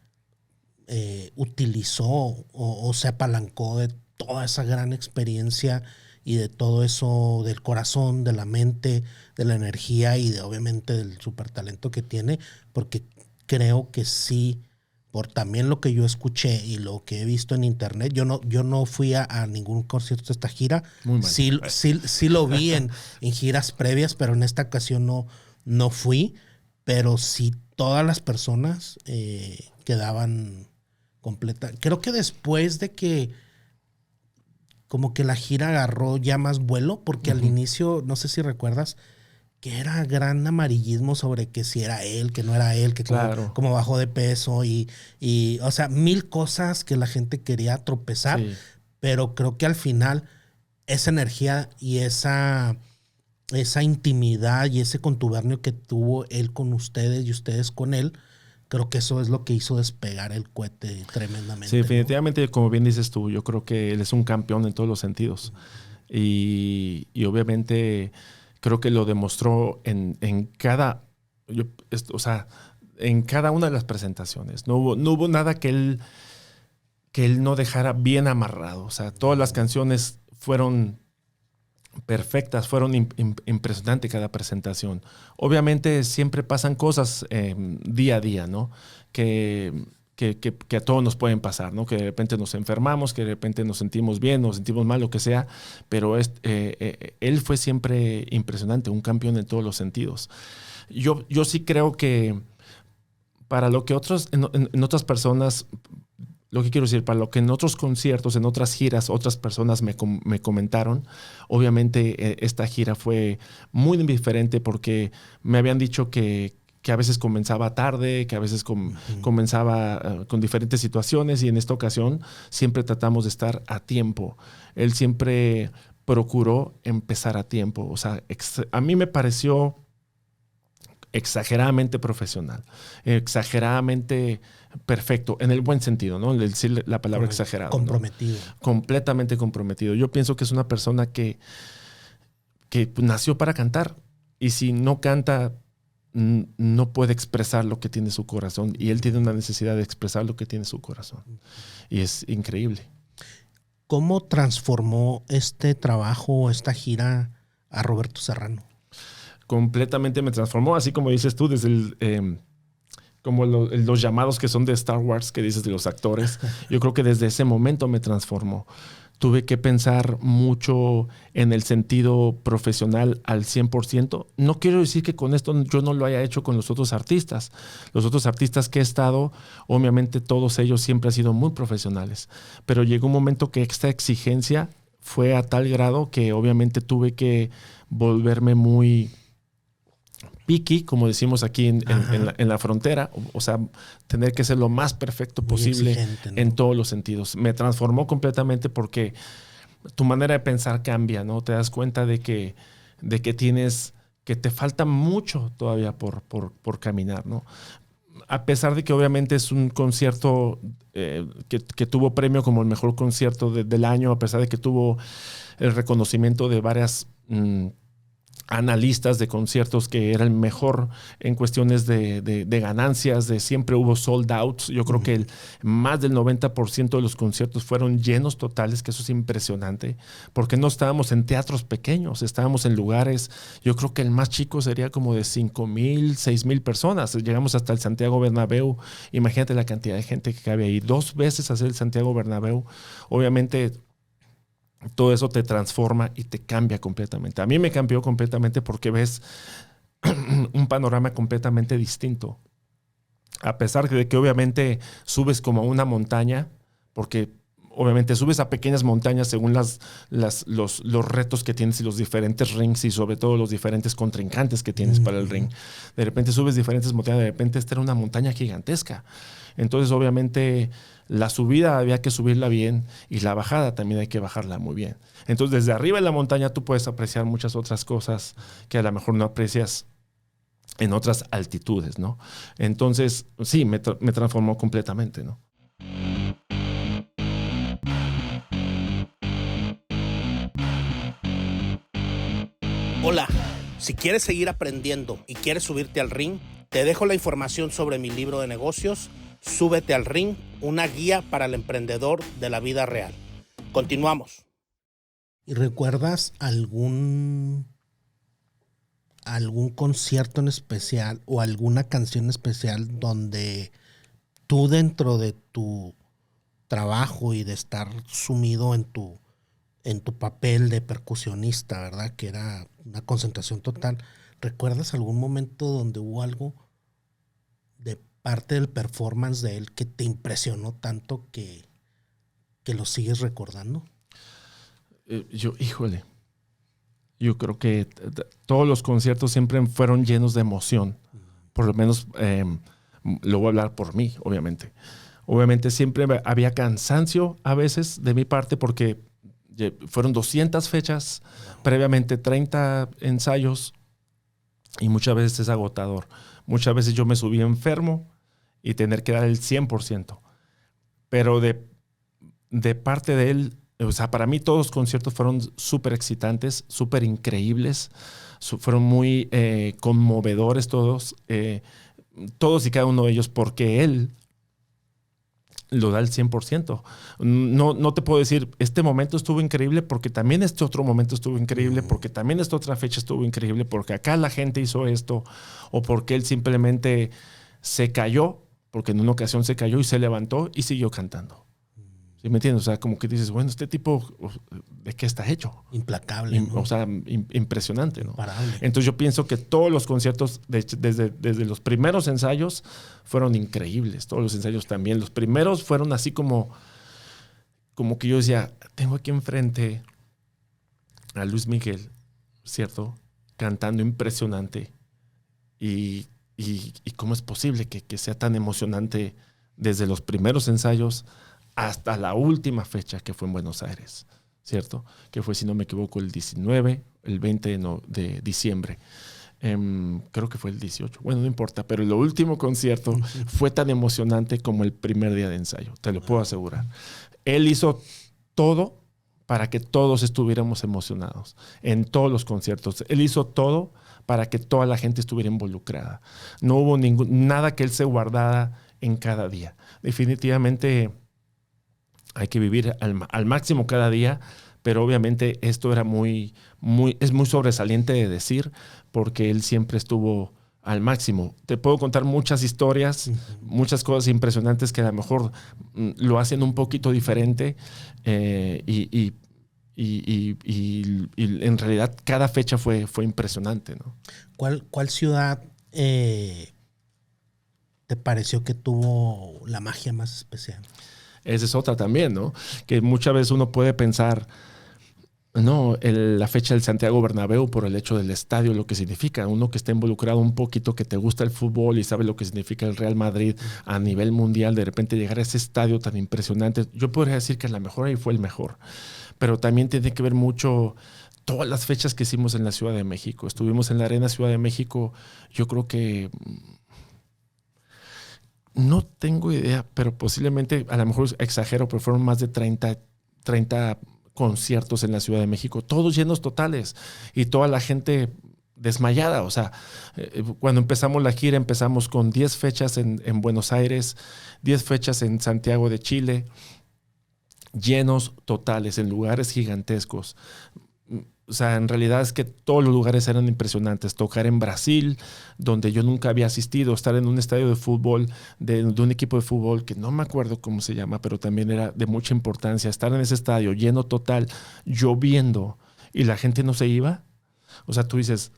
utilizó o se apalancó de toda esa gran experiencia y de todo eso del corazón, de la mente, de la energía y obviamente del super talento que tiene, porque creo que sí, por también lo que yo escuché y lo que he visto en internet, yo no fui a ningún concierto de esta gira. Sí lo vi en giras previas, pero en esta ocasión no fui, pero sí todas las personas quedaban completa. Creo que después de que como que la gira agarró ya más vuelo, porque al inicio, no sé si recuerdas, que era gran amarillismo sobre que si era él, que no era él, que como bajó de peso y o sea, mil cosas que la gente quería tropezar, pero creo que al final esa energía y esa intimidad y ese contubernio que tuvo él con ustedes y ustedes con él, creo que eso es lo que hizo despegar el cohete tremendamente. Sí, definitivamente, ¿no? Como bien dices tú, yo creo que él es un campeón en todos los sentidos. Y obviamente creo que lo demostró en cada una de las presentaciones. No hubo nada que él no dejara bien amarrado. O sea, todas las canciones fueron perfectas, fueron impresionantes cada presentación. Obviamente siempre pasan cosas día a día, ¿no? Que a todos nos pueden pasar, ¿no? Que de repente nos enfermamos, que de repente nos sentimos bien, nos sentimos mal, lo que sea, pero él fue siempre impresionante, un campeón en todos los sentidos. Yo sí creo que para lo que en otras personas, lo que quiero decir, para lo que en otros conciertos, en otras giras, otras personas me comentaron, obviamente esta gira fue muy diferente porque me habían dicho que a veces comenzaba tarde, que a veces comenzaba con diferentes situaciones, y en esta ocasión siempre tratamos de estar a tiempo. Él siempre procuró empezar a tiempo. O sea, a mí me pareció exageradamente profesional, exageradamente perfecto, en el buen sentido, ¿no? El decir la palabra exagerado. Comprometido. ¿No? Completamente comprometido. Yo pienso que es una persona que nació para cantar, y si no canta, no puede expresar lo que tiene su corazón, y él tiene una necesidad de expresar lo que tiene su corazón, y es increíble. ¿Cómo transformó este trabajo, esta gira a Roberto Serrano? Completamente me transformó, así como dices tú, desde como los llamados que son de Star Wars, que dices de los actores. Yo creo que desde ese momento me transformó. Tuve que pensar mucho en el sentido profesional al 100%. No quiero decir que con esto yo no lo haya hecho con los otros artistas. Los otros artistas que he estado, obviamente todos ellos siempre han sido muy profesionales. Pero llegó un momento que esta exigencia fue a tal grado que obviamente tuve que volverme muy picky, como decimos aquí en la frontera, o sea, tener que ser lo más perfecto posible, exigente, ¿no? En todos los sentidos. Me transformó completamente porque tu manera de pensar cambia, ¿no? Te das cuenta de que te falta mucho todavía por caminar, ¿no? A pesar de que obviamente es un concierto que tuvo premio como el mejor concierto del año, a pesar de que tuvo el reconocimiento de varias analistas de conciertos que era el mejor en cuestiones de ganancias, de siempre hubo sold outs. Yo creo que más del 90% de los conciertos fueron llenos totales, que eso es impresionante, porque no estábamos en teatros pequeños, estábamos en lugares, yo creo que el más chico sería como de 5,000, 6,000 personas. Llegamos hasta el Santiago Bernabéu. Imagínate la cantidad de gente que cabe ahí. 2 veces hacer el Santiago Bernabéu. Obviamente todo eso te transforma y te cambia completamente. A mí me cambió completamente porque ves un panorama completamente distinto. A pesar de que obviamente subes como a una montaña, porque obviamente subes a pequeñas montañas según los retos que tienes y los diferentes rings y sobre todo los diferentes contrincantes que tienes para el ring. De repente subes diferentes montañas, de repente esta era una montaña gigantesca. Entonces obviamente la subida había que subirla bien y la bajada también hay que bajarla muy bien. Entonces desde arriba en la montaña tú puedes apreciar muchas otras cosas que a lo mejor no aprecias en otras altitudes, ¿no? Entonces, sí, me transformó completamente, ¿no? Hola, si quieres seguir aprendiendo y quieres subirte al ring, te dejo la información sobre mi libro de negocios, Súbete al Ring, una guía para el emprendedor de la vida real. Continuamos. ¿Y recuerdas algún concierto en especial o alguna canción especial donde tú, dentro de tu trabajo y de estar sumido en tu papel de percusionista, ¿verdad? Que era una concentración total, ¿recuerdas algún momento donde hubo algo de parte del performance de él que te impresionó tanto que lo sigues recordando? Híjole, yo creo que todos los conciertos siempre fueron llenos de emoción. Por lo menos lo voy a hablar por mí, obviamente. Obviamente siempre había cansancio a veces de mi parte porque fueron 200 fechas, previamente 30 ensayos y muchas veces es agotador. Muchas veces yo me subía enfermo y tener que dar el 100%. Pero de parte de él, o sea, para mí todos los conciertos fueron súper excitantes, súper increíbles, fueron muy conmovedores todos y cada uno de ellos, porque él lo da el 100%. No te puedo decir, este momento estuvo increíble porque también este otro momento estuvo increíble, porque también esta otra fecha estuvo increíble, porque acá la gente hizo esto, o porque él simplemente se cayó, porque en una ocasión se cayó y se levantó y siguió cantando. ¿Sí me entiendes? O sea, como que dices, bueno, este tipo, ¿de qué está hecho? Implacable, ¿no? O sea, impresionante, ¿no? Imparable. Entonces yo pienso que todos los conciertos, desde los primeros ensayos, fueron increíbles. Todos los ensayos también. Los primeros fueron así como que yo decía, tengo aquí enfrente a Luis Miguel, ¿cierto? Cantando impresionante. Y cómo es posible que sea tan emocionante desde los primeros ensayos hasta la última fecha, que fue en Buenos Aires, ¿cierto? Que fue, si no me equivoco, el 19, el 20 de diciembre. Creo que fue el 18. Bueno, no importa, pero el último concierto fue tan emocionante como el primer día de ensayo, te lo puedo asegurar. Él hizo todo para que todos estuviéramos emocionados en todos los conciertos. Él hizo todo para que toda la gente estuviera involucrada. No hubo nada que él se guardara en cada día. Definitivamente hay que vivir al máximo cada día, pero obviamente esto era es muy sobresaliente de decir, porque él siempre estuvo al máximo. Te puedo contar muchas historias, muchas cosas impresionantes que a lo mejor lo hacen un poquito diferente y en realidad cada fecha fue impresionante, ¿no? ¿Cuál ciudad te pareció que tuvo la magia más especial? Esa es otra también, ¿no? Que muchas veces uno puede pensar, no, la fecha del Santiago Bernabéu por el hecho del estadio, lo que significa. Uno que está involucrado un poquito, que te gusta el fútbol y sabe lo que significa el Real Madrid a nivel mundial, de repente llegar a ese estadio tan impresionante. Yo podría decir que a lo mejor ahí fue el mejor. Pero también tiene que ver mucho todas las fechas que hicimos en la Ciudad de México. Estuvimos en la Arena Ciudad de México, yo creo que... No tengo idea, pero posiblemente, a lo mejor exagero, pero fueron más de 30 conciertos en la Ciudad de México, todos llenos totales y toda la gente desmayada. O sea, cuando empezamos la gira, empezamos con 10 fechas en Buenos Aires, 10 fechas en Santiago de Chile, llenos totales en lugares gigantescos. O sea, en realidad es que todos los lugares eran impresionantes. Tocar en Brasil, donde yo nunca había asistido, estar en un estadio de fútbol, de un equipo de fútbol que no me acuerdo cómo se llama, pero también era de mucha importancia. Estar en ese estadio lleno total, lloviendo, y la gente no se iba. O sea, tú dices,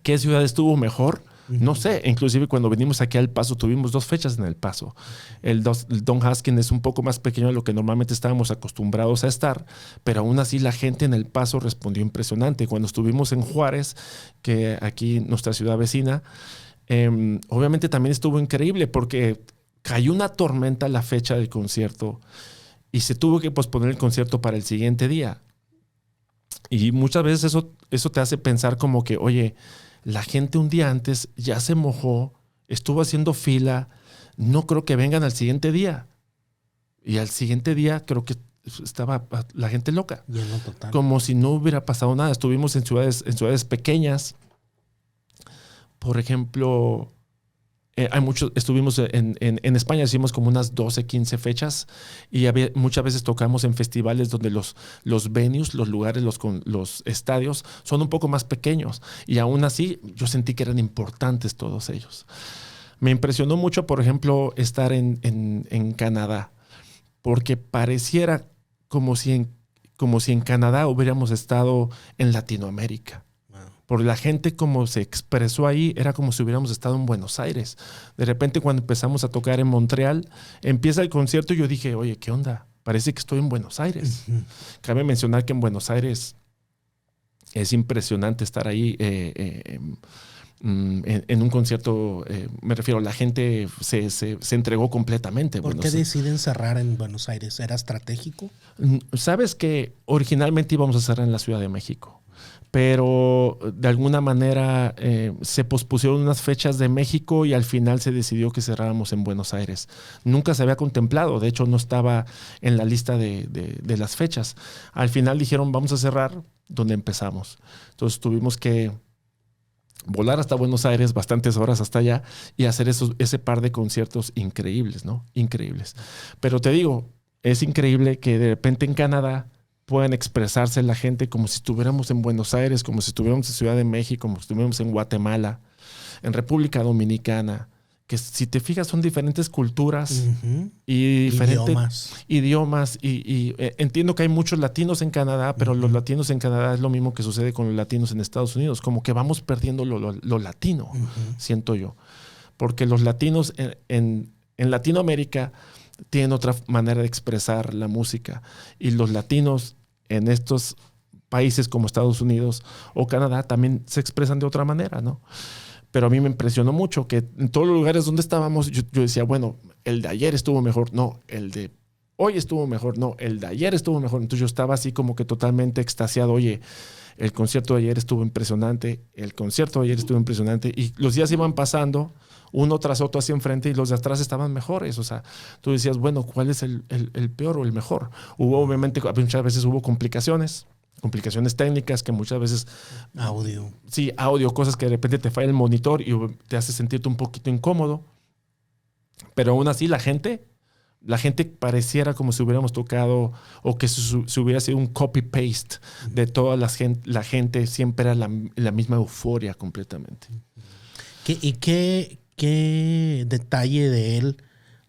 ¿Qué ciudad estuvo mejor? No sé, inclusive cuando venimos aquí a El Paso tuvimos 2 fechas en El Paso. El Don Haskins es un poco más pequeño de lo que normalmente estábamos acostumbrados a estar, pero aún así la gente en El Paso respondió impresionante. Cuando estuvimos en Juárez, que aquí nuestra ciudad vecina, obviamente también estuvo increíble porque cayó una tormenta la fecha del concierto y se tuvo que posponer el concierto para el siguiente día. Y muchas veces eso te hace pensar como que, oye, la gente un día antes ya se mojó, estuvo haciendo fila, no creo que vengan al siguiente día. Y al siguiente día creo que estaba la gente loca. Lleno total. Como si no hubiera pasado nada. Estuvimos en ciudades pequeñas. Por ejemplo, estuvimos en España, hicimos como unas 12, 15 fechas y muchas veces tocamos en festivales donde los venues, los lugares, los estadios son un poco más pequeños y aún así yo sentí que eran importantes todos ellos. Me impresionó mucho, por ejemplo, estar en Canadá, porque pareciera como si en Canadá hubiéramos estado en Latinoamérica. Por la gente como se expresó ahí, era como si hubiéramos estado en Buenos Aires. De repente cuando empezamos a tocar en Montreal, empieza el concierto y yo dije, oye, ¿qué onda? Parece que estoy en Buenos Aires. Cabe mencionar que en Buenos Aires es impresionante estar ahí en un concierto. Me refiero, la gente se entregó completamente. ¿Por qué deciden cerrar en Buenos Aires? ¿Era estratégico? Sabes que originalmente íbamos a cerrar en la Ciudad de México, pero de alguna manera se pospusieron unas fechas de México y al final se decidió que cerráramos en Buenos Aires. Nunca se había contemplado, de hecho no estaba en la lista de las fechas. Al final dijeron, vamos a cerrar donde empezamos. Entonces tuvimos que volar hasta Buenos Aires, bastantes horas hasta allá, y hacer ese par de conciertos increíbles, ¿no? Increíbles. Pero te digo, es increíble que de repente en Canadá puedan expresarse la gente como si estuviéramos en Buenos Aires, como si estuviéramos en Ciudad de México, como si estuviéramos en Guatemala, en República Dominicana, que si te fijas son diferentes culturas y diferentes idiomas. Y entiendo que hay muchos latinos en Canadá, pero los latinos en Canadá es lo mismo que sucede con los latinos en Estados Unidos, como que vamos perdiendo lo latino, siento yo. Porque los latinos en Latinoamérica tienen otra manera de expresar la música y los latinos en estos países como Estados Unidos o Canadá también se expresan de otra manera, ¿no? Pero a mí me impresionó mucho que en todos los lugares donde estábamos yo decía, bueno, el de ayer estuvo mejor, no, el de hoy estuvo mejor, no, el de ayer estuvo mejor. Entonces yo estaba así como que totalmente extasiado, oye, el concierto de ayer estuvo impresionante, el concierto de ayer estuvo impresionante y los días iban pasando uno tras otro hacia enfrente y los de atrás estaban mejores. O sea, tú decías, bueno, ¿cuál es el peor o el mejor? Obviamente, muchas veces hubo complicaciones técnicas que muchas veces... Audio. Sí, audio, cosas que de repente te falla el monitor y te hace sentirte un poquito incómodo. Pero aún así la gente pareciera como si hubiéramos tocado o que se hubiera sido un copy-paste de toda la gente siempre era la misma euforia completamente. ¿Qué detalle de él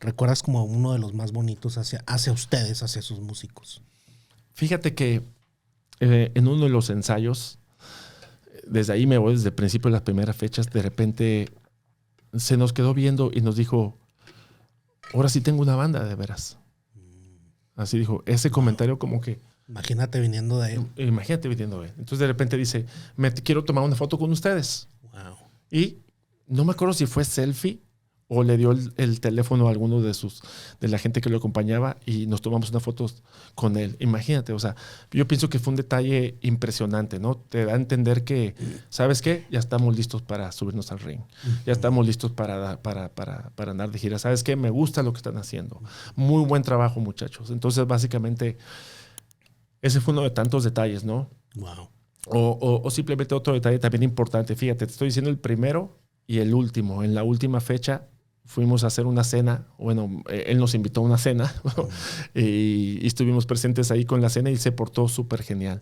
recuerdas como uno de los más bonitos hacia ustedes, hacia sus músicos? Fíjate que en uno de los ensayos, desde ahí me voy, desde el principio de las primeras fechas, de repente se nos quedó viendo y nos dijo, ahora sí tengo una banda de veras. Así dijo, ese comentario como que... Imagínate viniendo de él. Imagínate viniendo de él. Entonces de repente dice, quiero tomar una foto con ustedes. Wow. Y no me acuerdo si fue selfie o le dio el teléfono a alguno de la gente que lo acompañaba y nos tomamos una foto con él. Imagínate, o sea, yo pienso que fue un detalle impresionante, ¿no? Te da a entender que, ¿sabes qué? Ya estamos listos para subirnos al ring. Ya estamos listos para andar de gira. ¿Sabes qué? Me gusta lo que están haciendo. Muy buen trabajo, muchachos. Entonces, básicamente, ese fue uno de tantos detalles, ¿no? Wow. O simplemente otro detalle también importante. Fíjate, te estoy diciendo el primero y el último. En la última fecha fuimos a hacer una cena. Bueno, él nos invitó a una cena y estuvimos presentes ahí con la cena y se portó súper genial.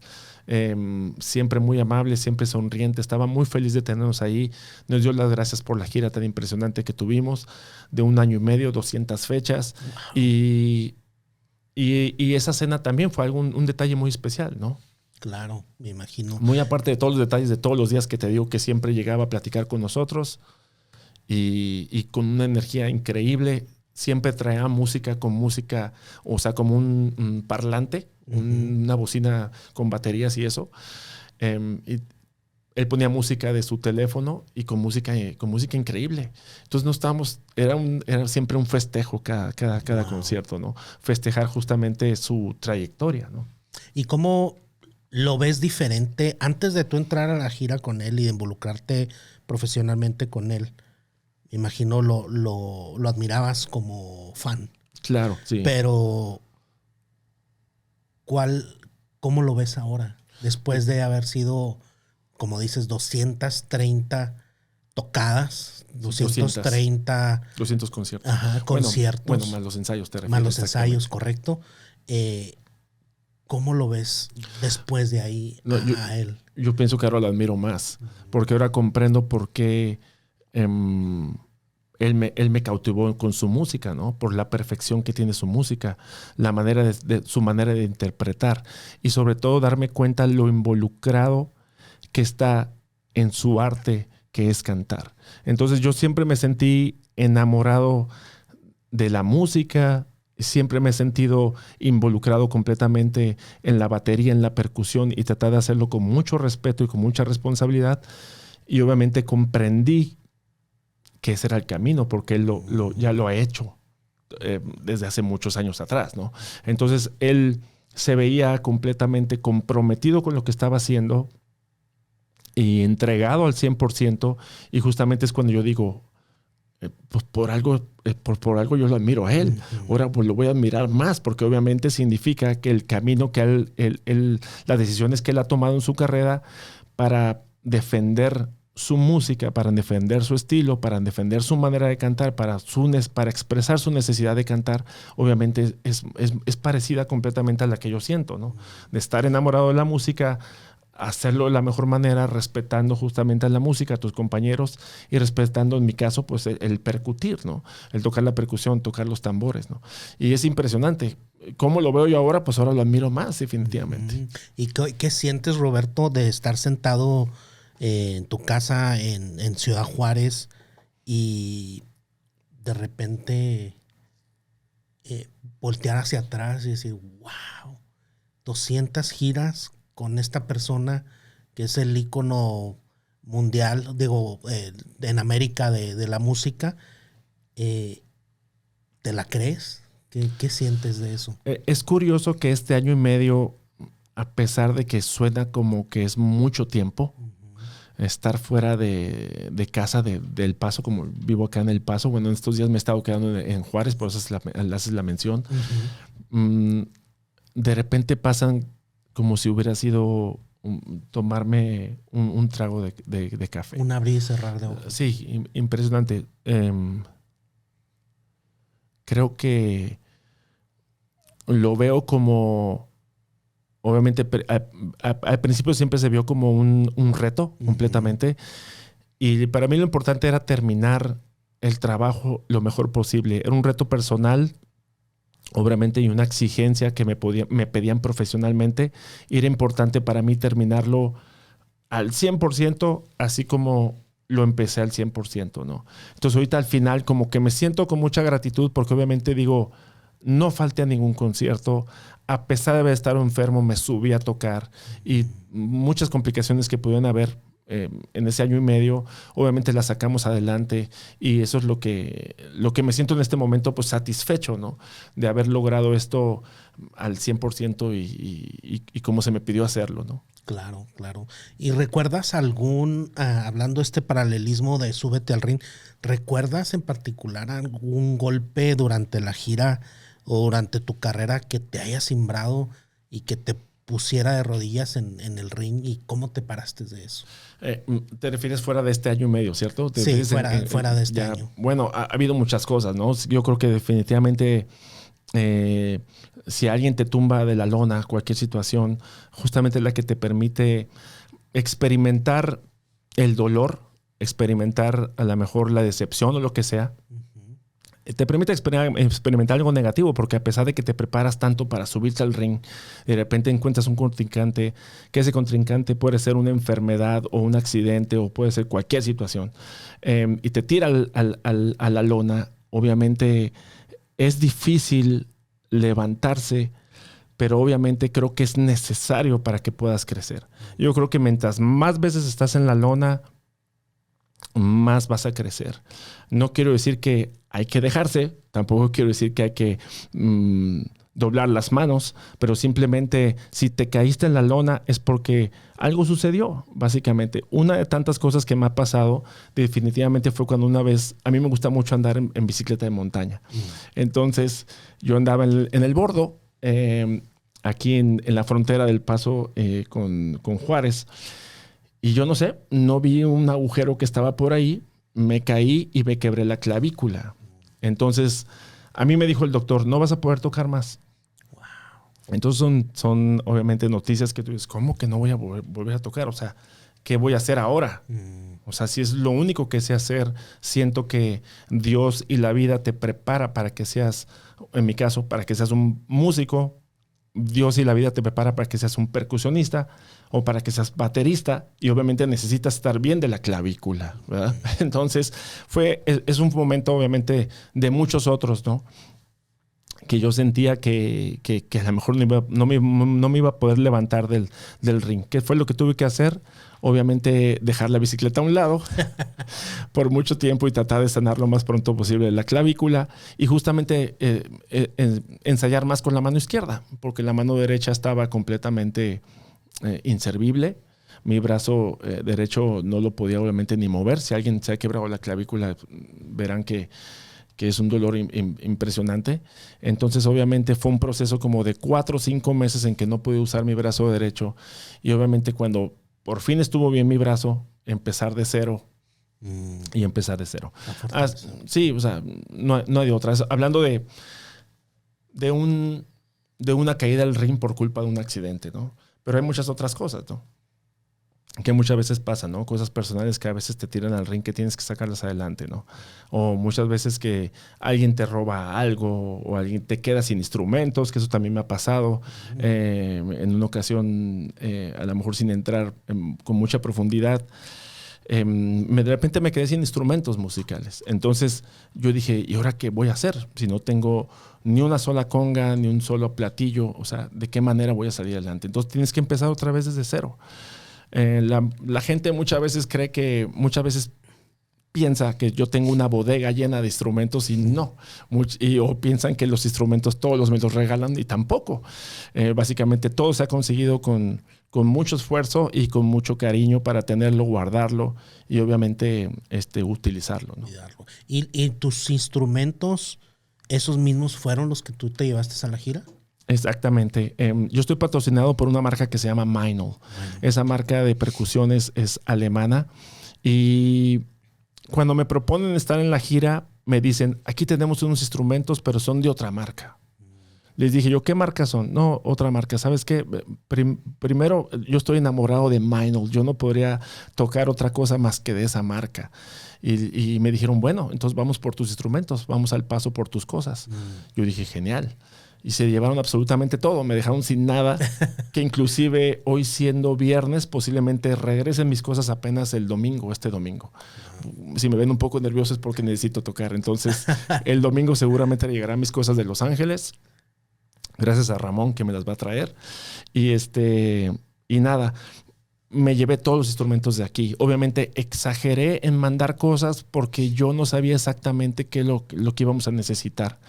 Siempre muy amable, siempre sonriente. Estaba muy feliz de tenernos ahí. Nos dio las gracias por la gira tan impresionante que tuvimos de 1 año y medio, 200 fechas. Wow. Y esa cena también fue un detalle muy especial, ¿no? Claro, me imagino. Muy aparte de todos los detalles de todos los días que te digo que siempre llegaba a platicar con nosotros y con una energía increíble. Siempre traía música con música, o sea, como un parlante, una bocina con baterías y eso. Y él ponía música de su teléfono y con música increíble. Entonces no estábamos, era siempre un festejo cada concierto, ¿no? Festejar justamente su trayectoria, ¿no? ¿Y cómo lo ves diferente antes de tú entrar a la gira con él y de involucrarte profesionalmente con él? Me imagino lo admirabas como fan. Claro, sí. Pero, ¿cómo lo ves ahora? Después de haber sido, como dices, 230 tocadas, 230... 200 conciertos. Ajá, conciertos. Bueno, más los ensayos, te refieres. Más los ensayos, correcto. ¿Cómo lo ves después de ahí a él? Yo pienso que ahora lo admiro más, porque ahora comprendo por qué él me cautivó con su música, ¿no? Por la perfección que tiene su música, su manera de interpretar y sobre todo darme cuenta lo involucrado que está en su arte, que es cantar. Entonces yo siempre me sentí enamorado de la música, siempre me he sentido involucrado completamente en la batería, en la percusión y tratar de hacerlo con mucho respeto y con mucha responsabilidad. Y obviamente comprendí que ese era el camino porque él ya lo ha hecho desde hace muchos años atrás, ¿no? Entonces él se veía completamente comprometido con lo que estaba haciendo y entregado al 100%, y justamente es cuando yo digo, pues por algo yo lo admiro a él. Ahora pues lo voy a admirar más, porque obviamente significa que el camino que las decisiones que él ha tomado en su carrera para defender su música, para defender su estilo, para defender su manera de cantar, para expresar su necesidad de cantar, obviamente es parecida completamente a la que yo siento, ¿no? De estar enamorado de la música, hacerlo de la mejor manera, respetando justamente a la música, a tus compañeros, y respetando, en mi caso, pues el percutir, ¿no? El tocar la percusión, tocar los tambores, ¿no? Y es impresionante. ¿Cómo lo veo yo ahora? Pues ahora lo admiro más, definitivamente. ¿Y qué sientes, Roberto, de estar sentado en tu casa en Ciudad Juárez y de repente voltear hacia atrás y decir, wow, 200 giras con esta persona que es el ícono mundial, digo, en América de la música? ¿Te la crees? ¿Qué sientes de eso? Es curioso que este año y medio, a pesar de que suena como que es mucho tiempo, estar fuera de casa del Paso, como vivo acá en El Paso, bueno, en estos días me he estado quedando en Juárez, por eso haces la mención. De repente pasan como si hubiera sido tomarme un trago de café. Un abrir y cerrar de ojos. Sí, impresionante. Creo que lo veo como, obviamente al principio siempre se vio como un reto completamente, y para mí lo importante era terminar el trabajo lo mejor posible. Era un reto personal, obviamente, y una exigencia que me pedían profesionalmente, y era importante para mí terminarlo al 100%, así como lo empecé al 100%, ¿no? Entonces ahorita al final como que me siento con mucha gratitud, porque obviamente digo, no falté a ningún concierto, a pesar de estar enfermo me subí a tocar, y muchas complicaciones que pudieron haber en ese año y medio, obviamente las sacamos adelante, y eso es lo que me siento en este momento, pues satisfecho, ¿no? De haber logrado esto al 100% y como se me pidió hacerlo, ¿no? Claro, claro. ¿Y recuerdas hablando este paralelismo de Súbete al Ring, recuerdas en particular algún golpe durante la gira o durante tu carrera que te haya simbrado y que te pusiera de rodillas en el ring, y cómo te paraste de eso? Te refieres fuera de este año y medio, ¿cierto? Sí, fuera de este año. Bueno, ha habido muchas cosas, ¿no? Yo creo que definitivamente si alguien te tumba de la lona, cualquier situación, justamente es la que te permite experimentar el dolor, experimentar a lo mejor la decepción o lo que sea, te permite experimentar algo negativo, porque a pesar de que te preparas tanto para subirte al ring, de repente encuentras un contrincante, que ese contrincante puede ser una enfermedad o un accidente o puede ser cualquier situación, y te tira a la lona. Obviamente es difícil levantarse, pero obviamente creo que es necesario para que puedas crecer. Yo creo que mientras más veces estás en la lona, más vas a crecer. No quiero decir que hay que dejarse, tampoco quiero decir que hay que doblar las manos, pero simplemente si te caíste en la lona es porque algo sucedió, básicamente. Una de tantas cosas que me ha pasado definitivamente fue cuando una vez, a mí me gusta mucho andar en bicicleta de montaña. Entonces yo andaba en el Bordo, aquí en la frontera del Paso con Juárez. Y yo no sé, no vi un agujero que estaba por ahí, me caí y me quebré la clavícula. Entonces, a mí me dijo el doctor, no vas a poder tocar más. Wow. Entonces son obviamente noticias que tú dices, ¿cómo que no voy a volver a tocar? O sea, ¿qué voy a hacer ahora? O sea, si es lo único que sé hacer, siento que Dios y la vida te prepara para que seas, en mi caso, para que seas un músico. Dios y la vida te prepara para que seas un percusionista o para que seas baterista, y obviamente necesitas estar bien de la clavícula, ¿verdad? Entonces es un momento obviamente de muchos otros, ¿no? Que yo sentía que a lo mejor no me iba a poder levantar del ring. ¿Qué fue lo que tuve que hacer? Obviamente dejar la bicicleta a un lado por mucho tiempo y tratar de sanar lo más pronto posible la clavícula, y justamente ensayar más con la mano izquierda, porque la mano derecha estaba completamente inservible. Mi brazo derecho no lo podía obviamente ni mover. Si alguien se ha quebrado la clavícula, verán que es un dolor impresionante. Entonces obviamente fue un proceso como de 4 o 5 meses en que no pude usar mi brazo derecho, y obviamente cuando por fin estuvo bien mi brazo, empezar de cero. Y empezar de cero. Sí, o sea, no hay de otra. Hablando de una caída del ring por culpa de un accidente, ¿no? Pero hay muchas otras cosas, ¿no? Que muchas veces pasan, ¿no? Cosas personales que a veces te tiran al ring que tienes que sacarlas adelante, ¿no? O muchas veces que alguien te roba algo o alguien te queda sin instrumentos, que eso también me ha pasado. En una ocasión, a lo mejor sin entrar con mucha profundidad, de repente me quedé sin instrumentos musicales. Entonces yo dije, ¿y ahora qué voy a hacer? Si no tengo ni una sola conga, ni un solo platillo, o sea, ¿de qué manera voy a salir adelante? Entonces tienes que empezar otra vez desde cero. La gente muchas veces piensa que yo tengo una bodega llena de instrumentos, y no. O piensan que los instrumentos todos me los regalan, y tampoco. Básicamente todo se ha conseguido con mucho esfuerzo y con mucho cariño para tenerlo, guardarlo y obviamente utilizarlo, ¿no? ¿Y tus instrumentos, esos mismos fueron los que tú te llevaste a la gira? Exactamente. Yo estoy patrocinado por una marca que se llama Meinl. Esa marca de percusiones es alemana, y cuando me proponen estar en la gira, me dicen, aquí tenemos unos instrumentos, pero son de otra marca. Les dije yo, ¿qué marca son? No, otra marca. ¿Sabes qué? Primero, yo estoy enamorado de Meinl. Yo no podría tocar otra cosa más que de esa marca. Y me dijeron, bueno, entonces vamos por tus instrumentos, vamos al Paso por tus cosas. Yo dije, genial. Y se llevaron absolutamente todo, me dejaron sin nada, que inclusive hoy siendo viernes posiblemente regresen mis cosas apenas este domingo. Si me ven un poco nervioso es porque necesito tocar. Entonces el domingo seguramente llegarán mis cosas de Los Ángeles, gracias a Ramón que me las va a traer. Y nada, me llevé todos los instrumentos de aquí. Obviamente exageré en mandar cosas porque yo no sabía exactamente qué es lo que íbamos a necesitar.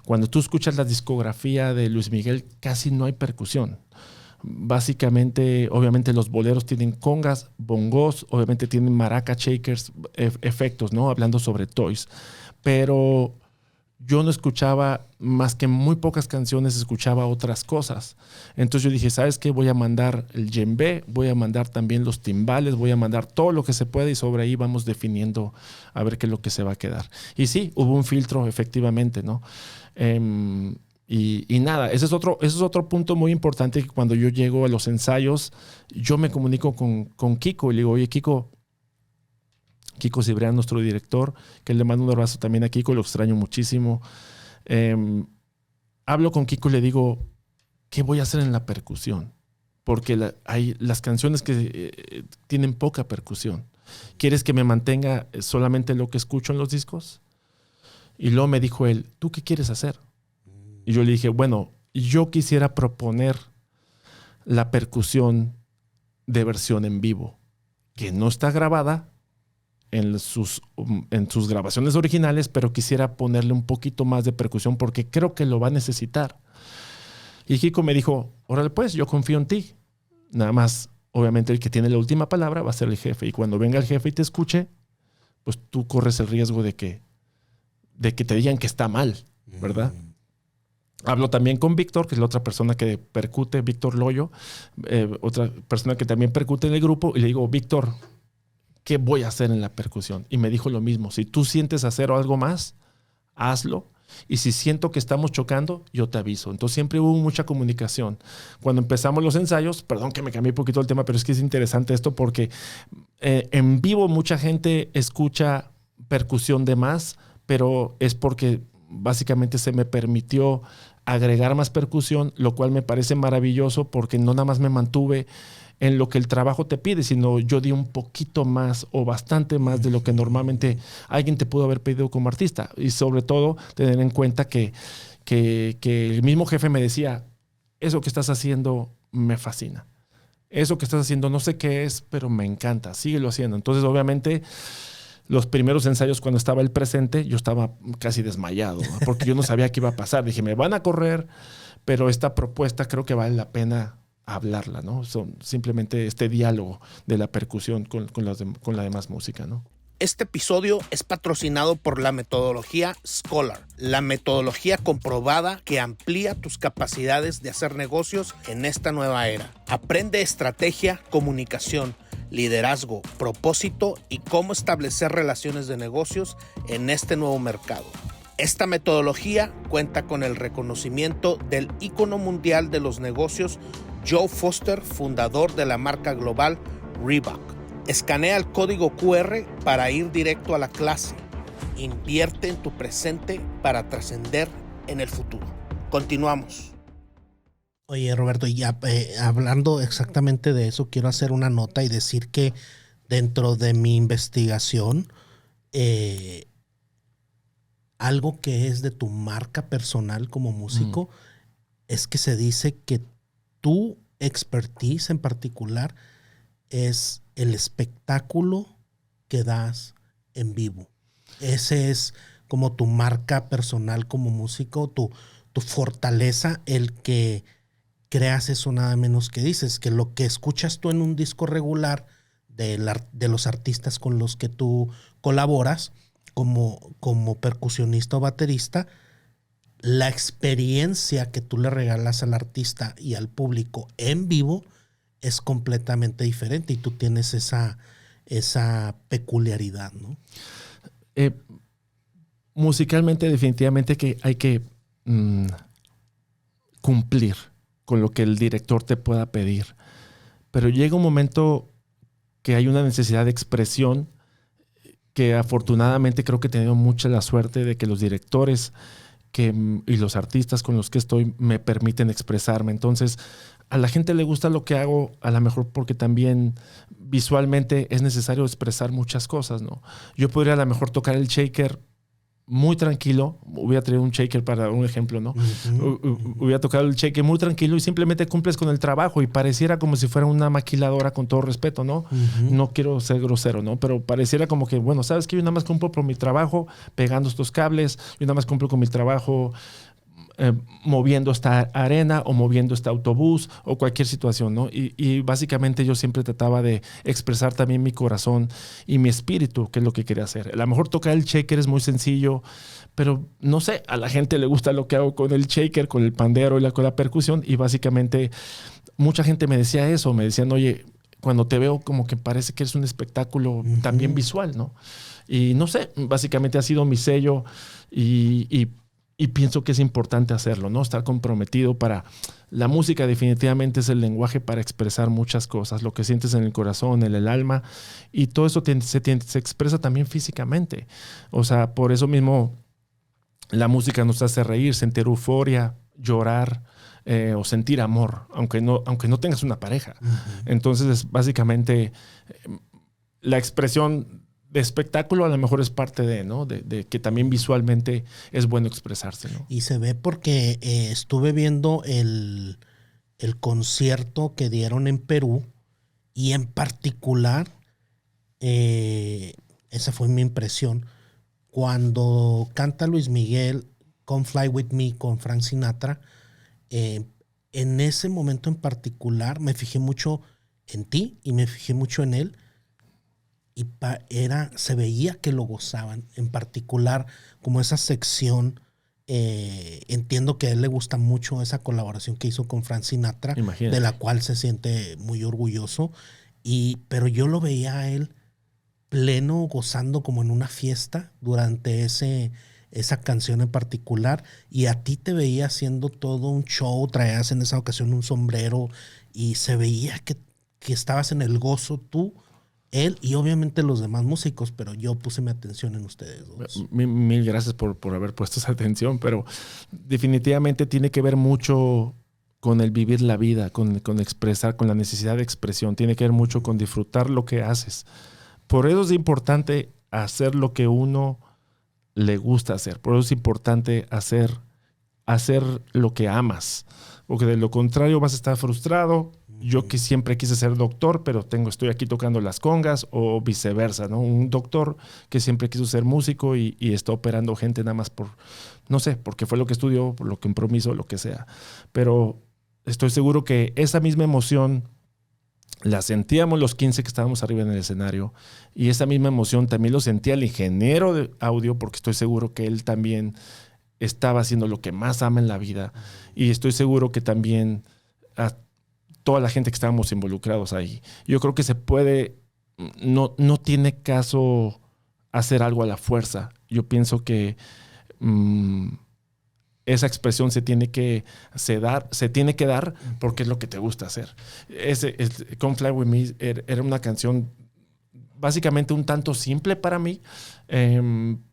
Cuando tú escuchas la discografía de Luis Miguel, casi no hay percusión. Básicamente, obviamente los boleros tienen congas, bongos, obviamente tienen maracas, shakers, efectos, ¿no? Hablando sobre toys. Pero yo no escuchaba más que muy pocas canciones, escuchaba otras cosas. Entonces yo dije, ¿sabes qué? Voy a mandar el djembe, voy a mandar también los timbales, voy a mandar todo lo que se pueda, y sobre ahí vamos definiendo a ver qué es lo que se va a quedar. Y sí, hubo un filtro efectivamente, ¿no? Y nada, ese es otro punto muy importante, que cuando yo llego a los ensayos, yo me comunico con Kiko y le digo, oye, Kiko, Kiko Cibrián, nuestro director, que le mando un abrazo también a Kiko, lo extraño muchísimo. Hablo con Kiko y le digo, ¿qué voy a hacer en la percusión? Porque hay las canciones que tienen poca percusión. ¿Quieres que me mantenga solamente lo que escucho en los discos? Y luego me dijo él, ¿tú qué quieres hacer? Y yo le dije, bueno, yo quisiera proponer la percusión de versión en vivo, que no está grabada en sus grabaciones originales, pero quisiera ponerle un poquito más de percusión porque creo que lo va a necesitar. Y Kiko me dijo, órale pues, yo confío en ti. Nada más, obviamente el que tiene la última palabra va a ser el jefe. Y cuando venga el jefe y te escuche, pues tú corres el riesgo de que te digan que está mal, ¿verdad? Hablo también con Víctor, que es la otra persona que percute, Víctor Loyo, otra persona que también percute en el grupo, y le digo, Víctor, ¿qué voy a hacer en la percusión? Y me dijo lo mismo, si tú sientes hacer algo más, hazlo. Y si siento que estamos chocando, yo te aviso. Entonces siempre hubo mucha comunicación. Cuando empezamos los ensayos, perdón que me cambié un poquito el tema, pero es que es interesante esto porque en vivo mucha gente escucha percusión de más, pero es porque básicamente se me permitió agregar más percusión, lo cual me parece maravilloso porque no nada más me mantuve en lo que el trabajo te pide, sino yo di un poquito más o bastante más de lo que normalmente alguien te pudo haber pedido como artista. Y sobre todo tener en cuenta que el mismo jefe me decía, eso que estás haciendo me fascina. Eso que estás haciendo no sé qué es, pero me encanta, síguelo haciendo. Entonces obviamente los primeros ensayos cuando estaba él presente, yo estaba casi desmayado, ¿no? Porque yo no sabía qué iba a pasar. Dije, me van a correr, pero esta propuesta creo que vale la pena hablarla, ¿no? Simplemente este diálogo de la percusión con la demás música, ¿no? Este episodio es patrocinado por la metodología Scholar, la metodología comprobada que amplía tus capacidades de hacer negocios en esta nueva era. Aprende estrategia, comunicación, liderazgo, propósito y cómo establecer relaciones de negocios en este nuevo mercado. Esta metodología cuenta con el reconocimiento del ícono mundial de los negocios, Joe Foster, fundador de la marca global Reebok. Escanea el código QR para ir directo a la clase. Invierte en tu presente para trascender en el futuro. Continuamos. Oye, Roberto, ya hablando exactamente de eso, quiero hacer una nota y decir que dentro de mi investigación, algo que es de tu marca personal como músico, es que se dice que tu expertise en particular es el espectáculo que das en vivo. Ese es como tu marca personal como músico, tu fortaleza, el que creas eso nada menos que dices, que lo que escuchas tú en un disco regular de los artistas con los que tú colaboras como percusionista o baterista, la experiencia que tú le regalas al artista y al público en vivo es completamente diferente y tú tienes esa peculiaridad, ¿no? Musicalmente definitivamente que hay que cumplir con lo que el director te pueda pedir. Pero llega un momento que hay una necesidad de expresión que afortunadamente creo que he tenido mucha la suerte de que los directores y los artistas con los que estoy me permiten expresarme. Entonces, a la gente le gusta lo que hago, a lo mejor porque también visualmente es necesario expresar muchas cosas, ¿no? Yo podría a lo mejor tocar el shaker muy tranquilo, hubiera traído un shaker para un ejemplo, ¿no? Hubiera tocado el shaker muy tranquilo y simplemente cumples con el trabajo y pareciera como si fuera una maquiladora, con todo respeto, ¿no? No quiero ser grosero, ¿no? Pero pareciera como que, bueno, ¿sabes qué? Yo nada más cumplo por mi trabajo pegando estos cables, yo nada más cumplo con mi trabajo moviendo esta arena o moviendo este autobús o cualquier situación, ¿no? Y básicamente yo siempre trataba de expresar también mi corazón y mi espíritu, que es lo que quería hacer. A lo mejor tocar el shaker es muy sencillo, pero no sé, a la gente le gusta lo que hago con el shaker, con el pandero y con la percusión, y básicamente mucha gente me decía eso, me decían, oye, cuando te veo como que parece que es un espectáculo también visual, ¿no? Y no sé, básicamente ha sido mi sello y Y pienso que es importante hacerlo, ¿no? Estar comprometido para... La música definitivamente es el lenguaje para expresar muchas cosas, lo que sientes en el corazón, en el alma, y todo eso se expresa también físicamente. O sea, por eso mismo la música nos hace reír, sentir euforia, llorar, o sentir amor, aunque no tengas una pareja. Ujú. Entonces, básicamente, la expresión de espectáculo a lo mejor es parte de, ¿no? De que también visualmente es bueno expresarse, ¿no? Y se ve porque estuve viendo el concierto que dieron en Perú y en particular, esa fue mi impresión, cuando canta Luis Miguel Come Fly With Me con Frank Sinatra, en ese momento en particular me fijé mucho en ti y me fijé mucho en él. Y se veía que lo gozaban, en particular como esa sección. Entiendo que a él le gusta mucho esa colaboración que hizo con Frank Sinatra, Imagínate. de la cual se siente muy orgulloso, pero yo lo veía a él pleno, gozando como en una fiesta durante esa canción en particular, y a ti te veía haciendo todo un show, traías en esa ocasión un sombrero y se veía que estabas en el gozo tú, él y obviamente los demás músicos, pero yo puse mi atención en ustedes dos. Mil gracias por haber puesto esa atención, pero definitivamente tiene que ver mucho con el vivir la vida, con expresar, con la necesidad de expresión. Tiene que ver mucho con disfrutar lo que haces. Por eso es importante hacer lo que uno le gusta hacer. Por eso es importante hacer lo que amas. Porque de lo contrario vas a estar frustrado. Yo que siempre quise ser doctor, pero estoy aquí tocando las congas, o viceversa, ¿no? Un doctor que siempre quiso ser músico y está operando gente nada más no sé, porque fue lo que estudió, por lo compromiso, lo que sea. Pero estoy seguro que esa misma emoción la sentíamos los 15 que estábamos arriba en el escenario, y esa misma emoción también lo sentía el ingeniero de audio, porque estoy seguro que él también estaba haciendo lo que más ama en la vida, y estoy seguro que también toda la gente que estábamos involucrados ahí. Yo creo que se puede, no tiene caso hacer algo a la fuerza. Yo pienso que esa expresión se tiene que dar porque es lo que te gusta hacer. Come Fly With Me era una canción básicamente un tanto simple para mí,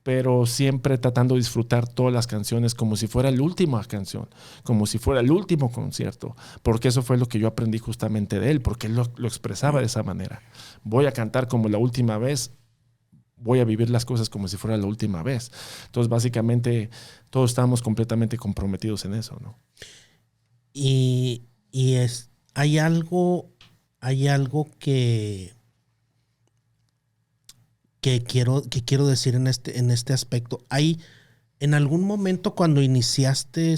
pero siempre tratando de disfrutar todas las canciones como si fuera la última canción, como si fuera el último concierto, porque eso fue lo que yo aprendí justamente de él, porque él lo expresaba de esa manera. Voy a cantar como la última vez, voy a vivir las cosas como si fuera la última vez. Entonces, básicamente, todos estábamos completamente comprometidos en eso, ¿no? Hay algo que quiero decir en este aspecto. En algún momento cuando iniciaste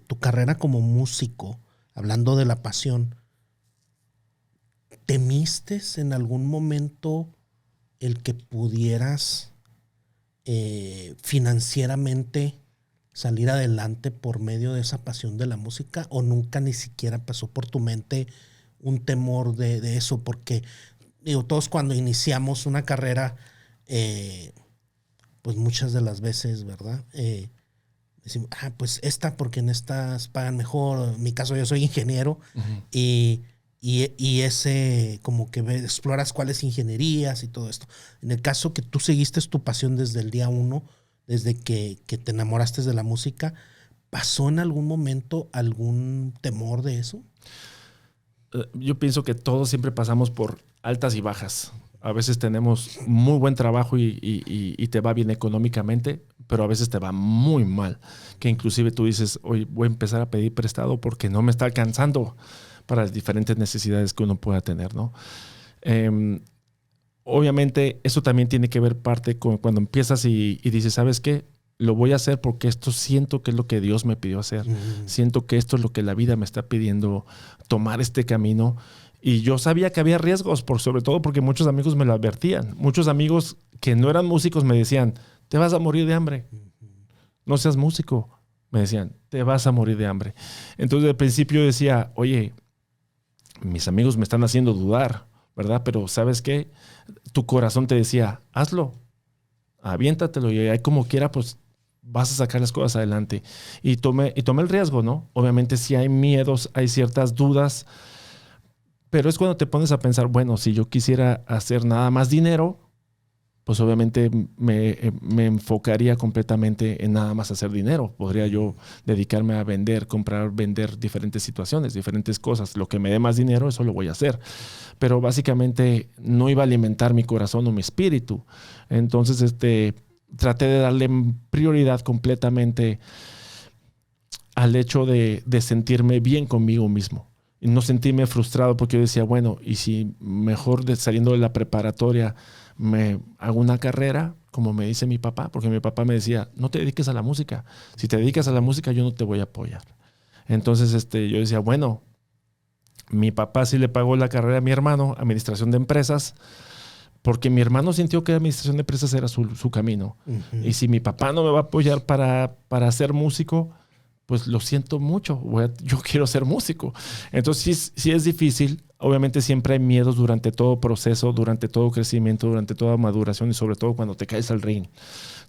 tu carrera como músico, hablando de la pasión, ¿temiste en algún momento el que pudieras financieramente salir adelante por medio de esa pasión de la música, o nunca ni siquiera pasó por tu mente un temor de eso? Porque todos cuando iniciamos una carrera, pues muchas de las veces, ¿verdad? Decimos, pues porque en estas pagan mejor. En mi caso, yo soy ingeniero. Uh-huh. Y ese, como que exploras cuáles ingenierías y todo esto. En el caso que tú seguiste tu pasión desde el día 1, desde que te enamoraste de la música, ¿pasó en algún momento algún temor de eso? Yo pienso que todos siempre pasamos por altas y bajas. A veces tenemos muy buen trabajo y te va bien económicamente, pero a veces te va muy mal. Que inclusive tú dices, oye, voy a empezar a pedir prestado porque no me está alcanzando para las diferentes necesidades que uno pueda tener, ¿no? Obviamente eso también tiene que ver parte con cuando empiezas y dices, ¿sabes qué? Lo voy a hacer porque esto siento que es lo que Dios me pidió hacer. Siento que esto es lo que la vida me está pidiendo, tomar este camino. Y yo sabía que había riesgos, sobre todo porque muchos amigos me lo advertían. Muchos amigos que no eran músicos me decían, te vas a morir de hambre. No seas músico. Me decían, te vas a morir de hambre. Entonces al principio yo decía, oye, mis amigos me están haciendo dudar, ¿verdad? Pero ¿sabes qué? Tu corazón te decía, hazlo, aviéntatelo, y ahí como quiera, pues vas a sacar las cosas adelante. Y tomé el riesgo, ¿no? Obviamente sí hay miedos, hay ciertas dudas, pero es cuando te pones a pensar, bueno, si yo quisiera hacer nada más dinero, pues obviamente me enfocaría completamente en nada más hacer dinero. Podría yo dedicarme a vender, comprar, vender diferentes situaciones, diferentes cosas. Lo que me dé más dinero, eso lo voy a hacer. Pero básicamente no iba a alimentar mi corazón o mi espíritu. Entonces, traté de darle prioridad completamente al hecho de sentirme bien conmigo mismo. Y no sentirme frustrado porque yo decía, bueno, y si mejor saliendo de la preparatoria me hago una carrera, como me dice mi papá, porque mi papá me decía, no te dediques a la música. Si te dedicas a la música, yo no te voy a apoyar. Entonces yo decía, bueno, mi papá sí le pagó la carrera a mi hermano, administración de empresas, porque mi hermano sintió que administración de empresas era su camino. Uh-huh. Y si mi papá no me va a apoyar para ser músico, pues lo siento mucho, yo quiero ser músico. Entonces sí es difícil. Obviamente siempre hay miedos durante todo proceso, durante todo crecimiento, durante toda maduración y sobre todo cuando te caes al ring.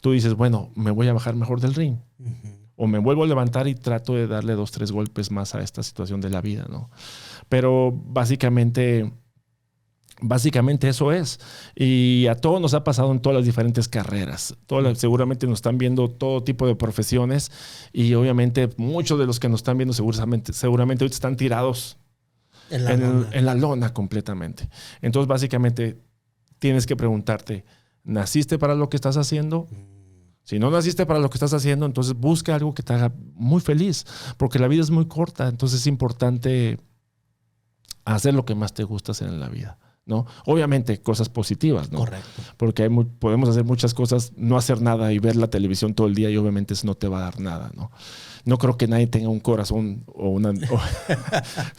Tú dices, bueno, me voy a bajar mejor del ring. Uh-huh. O me vuelvo a levantar y trato de darle 2, 3 golpes más a esta situación de la vida, ¿no? Pero básicamente eso es. Y a todos nos ha pasado en todas las diferentes carreras. Seguramente nos están viendo todo tipo de profesiones y obviamente muchos de los que nos están viendo seguramente ahorita están tirados en la lona completamente. Entonces básicamente tienes que preguntarte, ¿naciste para lo que estás haciendo? Si no naciste para lo que estás haciendo, entonces busca algo que te haga muy feliz, porque la vida es muy corta. Entonces es importante hacer lo que más te gusta hacer en la vida, ¿no? Obviamente cosas positivas, ¿no? Correcto. Porque podemos hacer muchas cosas, no hacer nada y ver la televisión todo el día y obviamente eso no te va a dar nada, ¿no? No creo que nadie tenga un corazón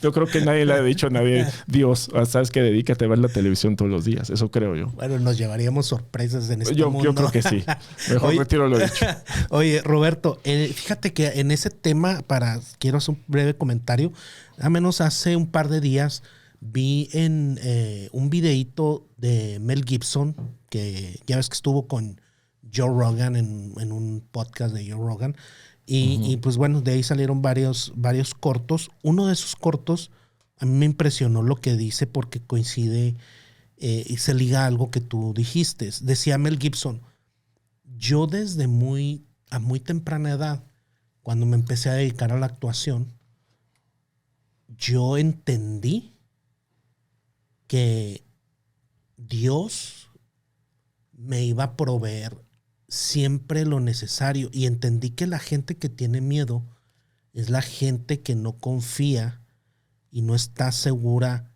yo creo que nadie le ha dicho a nadie, Dios, sabes que dedícate a ver la televisión todos los días. Eso creo yo. Bueno, nos llevaríamos sorpresas en este mundo. Yo creo que sí. Mejor retiro lo dicho. Oye, Roberto, fíjate que en ese tema, quiero hacer un breve comentario. Al menos hace un par de días vi en un videíto de Mel Gibson, que ya ves que estuvo con Joe Rogan en un podcast de Joe Rogan. Y pues bueno, de ahí salieron varios cortos. Uno de esos cortos a mí me impresionó lo que dice porque coincide y se liga a algo que tú dijiste. Decía Mel Gibson, yo desde a muy temprana edad, cuando me empecé a dedicar a la actuación, yo entendí que Dios me iba a proveer siempre lo necesario y entendí que la gente que tiene miedo es la gente que no confía y no está segura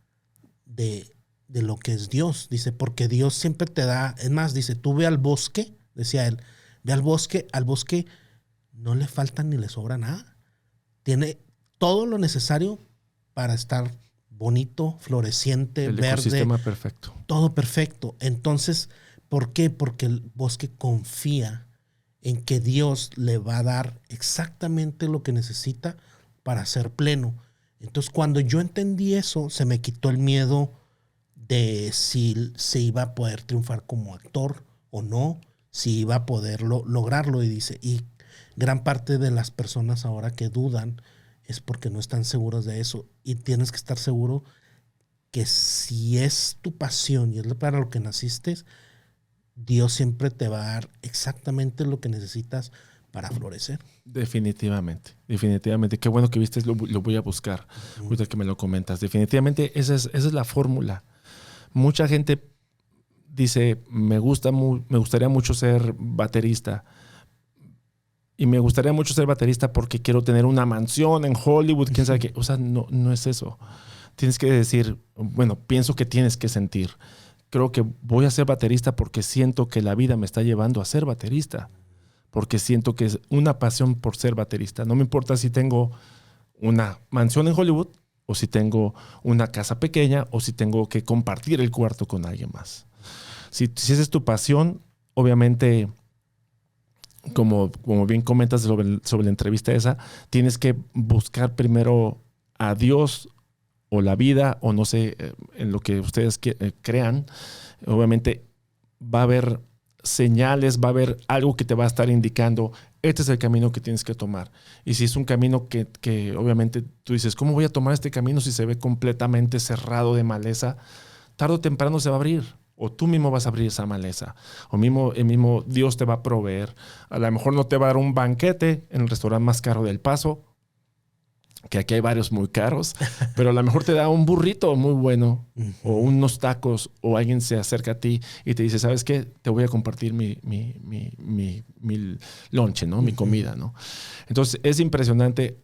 de lo que es Dios. Dice, porque Dios siempre te da, es más, dice, tú ve al bosque, decía él, ve al bosque no le falta ni le sobra nada. Tiene todo lo necesario para estar bonito, floreciente, el verde. El ecosistema perfecto. Todo perfecto. Entonces, ¿por qué? Porque el bosque confía en que Dios le va a dar exactamente lo que necesita para ser pleno. Entonces, cuando yo entendí eso, se me quitó el miedo de si se iba a poder triunfar como actor o no, si iba a poder lograrlo. Y dice, y gran parte de las personas ahora que dudan es porque no están seguros de eso. Y tienes que estar seguro que si es tu pasión y es para lo que naciste, Dios siempre te va a dar exactamente lo que necesitas para florecer. Definitivamente. Qué bueno que viste, lo voy a buscar. Ahorita que me lo comentas. Definitivamente esa es la fórmula. Mucha gente dice, me gustaría mucho ser baterista. Y me gustaría mucho ser baterista porque quiero tener una mansión en Hollywood, quién sabe qué. O sea, no es eso. Tienes que decir, bueno, pienso que tienes que sentir. Creo que voy a ser baterista porque siento que la vida me está llevando a ser baterista. Porque siento que es una pasión por ser baterista. No me importa si tengo una mansión en Hollywood o si tengo una casa pequeña o si tengo que compartir el cuarto con alguien más. Si esa es tu pasión, obviamente, como bien comentas sobre la entrevista esa, tienes que buscar primero a Dios o la vida, o no sé, en lo que ustedes crean. Obviamente va a haber señales, va a haber algo que te va a estar indicando, este es el camino que tienes que tomar. Y si es un camino que obviamente tú dices, ¿cómo voy a tomar este camino si se ve completamente cerrado de maleza? Tarde o temprano se va a abrir. O tú mismo vas a abrir esa maleza. O el mismo Dios te va a proveer. A lo mejor no te va a dar un banquete en el restaurante más caro del Paso, que aquí hay varios muy caros, pero a lo mejor te da un burrito muy bueno, o unos tacos, o alguien se acerca a ti y te dice, ¿sabes qué? Te voy a compartir mi lonche, ¿no? Mi comida, ¿no? Entonces es impresionante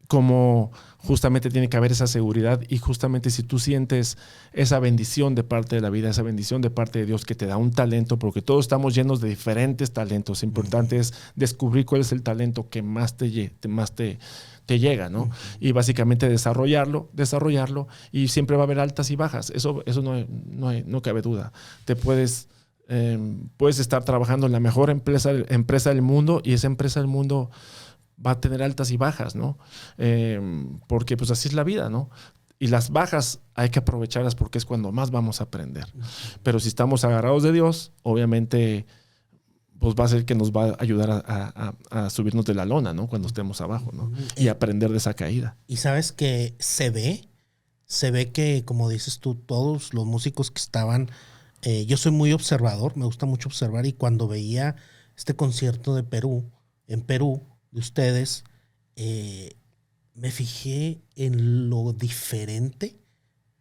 cómo justamente tiene que haber esa seguridad, y justamente si tú sientes esa bendición de parte de la vida, esa bendición de parte de Dios que te da un talento, porque todos estamos llenos de diferentes talentos. Importante es descubrir cuál es el talento que más te llega, ¿no? Y básicamente desarrollarlo, y siempre va a haber altas y bajas. Eso no cabe duda. Puedes estar trabajando en la mejor empresa del mundo, y esa empresa del mundo va a tener altas y bajas, ¿no? Porque pues así es la vida, ¿no? Y las bajas hay que aprovecharlas porque es cuando más vamos a aprender. Pero si estamos agarrados de Dios, obviamente pues va a ser que nos va a ayudar a subirnos de la lona, ¿no? Cuando estemos abajo, ¿no? Y aprender de esa caída. Y sabes que se ve que, como dices tú, todos los músicos que estaban, yo soy muy observador, me gusta mucho observar, y cuando veía este concierto en Perú, de ustedes, me fijé en lo diferente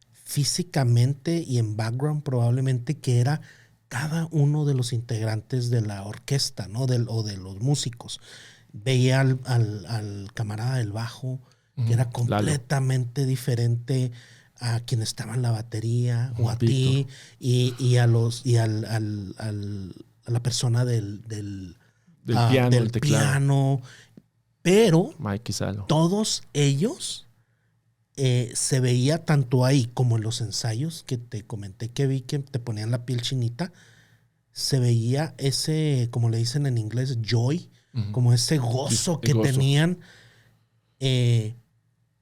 físicamente y en background probablemente que era cada uno de los integrantes de la orquesta, ¿no? O de los músicos. Veía al camarada del bajo, que era completamente diferente a quien estaba en la batería, o a ti, y a la persona del piano, el teclado. Piano. Pero Mike Salo. Todos ellos se veía tanto ahí como en los ensayos que te comenté que vi que te ponían la piel chinita. Se veía ese, como le dicen en inglés, joy, como ese gozo que tenían,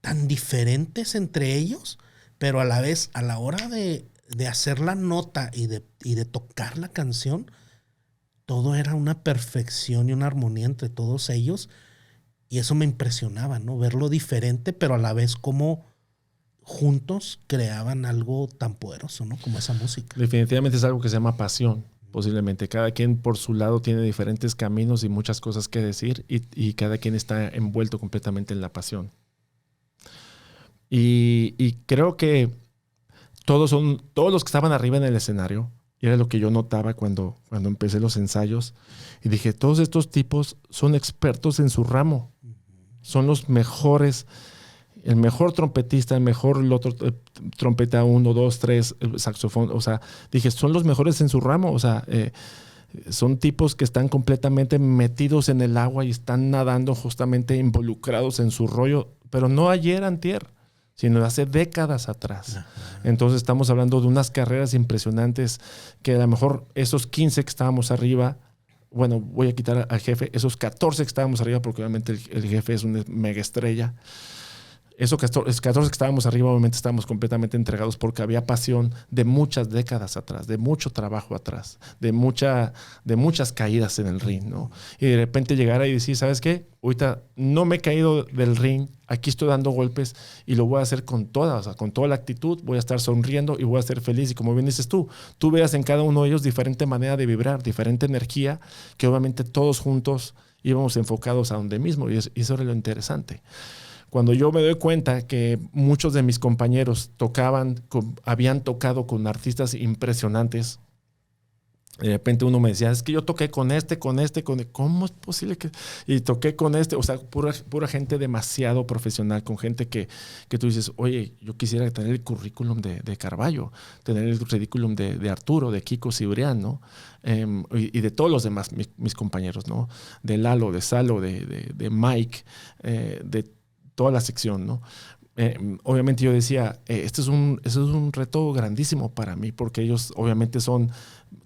tan diferentes entre ellos, pero a la vez, a la hora de hacer la nota y de tocar la canción, todo era una perfección y una armonía entre todos ellos. Y eso me impresionaba, ¿no? Verlo diferente, pero a la vez como juntos creaban algo tan poderoso, ¿no? Como esa música. Definitivamente es algo que se llama pasión, posiblemente. Cada quien por su lado tiene diferentes caminos y muchas cosas que decir, y cada quien está envuelto completamente en la pasión. Y creo que todos los que estaban arriba en el escenario, y era lo que yo notaba cuando empecé los ensayos, y dije, todos estos tipos son expertos en su ramo. Son los mejores, el mejor trompetista, el mejor trompeta 1, 2, 3, saxofón. O sea, dije, son los mejores en su ramo. O sea, son tipos que están completamente metidos en el agua y están nadando, justamente involucrados en su rollo, pero no ayer, antier, sino hace décadas atrás. Ajá. Entonces estamos hablando de unas carreras impresionantes que a lo mejor esos 15 que estábamos arriba, bueno, voy a quitar al jefe, esos 14 que estábamos arriba, porque obviamente el jefe es una mega estrella. Esos 14 que estábamos arriba, obviamente estábamos completamente entregados porque había pasión de muchas décadas atrás, de mucho trabajo atrás, de muchas caídas en el ring, ¿no? Y de repente llegar ahí y decir, ¿sabes qué? Ahorita no me he caído del ring, aquí estoy dando golpes y lo voy a hacer con toda la actitud, voy a estar sonriendo y voy a ser feliz. Y como bien dices tú veas en cada uno de ellos diferente manera de vibrar, diferente energía, que obviamente todos juntos íbamos enfocados a donde mismo, y eso era lo interesante. Cuando yo me doy cuenta que muchos de mis compañeros habían tocado con artistas impresionantes, de repente uno me decía, es que yo toqué con este, ¿cómo es posible que...? Y toqué con este, o sea, pura gente demasiado profesional, con gente que tú dices, oye, yo quisiera tener el currículum de Carballo, tener el currículum de Arturo, de Kiko Cibrián, ¿no? Y de todos los demás, mis compañeros, ¿no? De Lalo, de Salo, de Mike, de toda la sección, ¿no? Obviamente yo decía, este es un reto grandísimo para mí, porque ellos obviamente son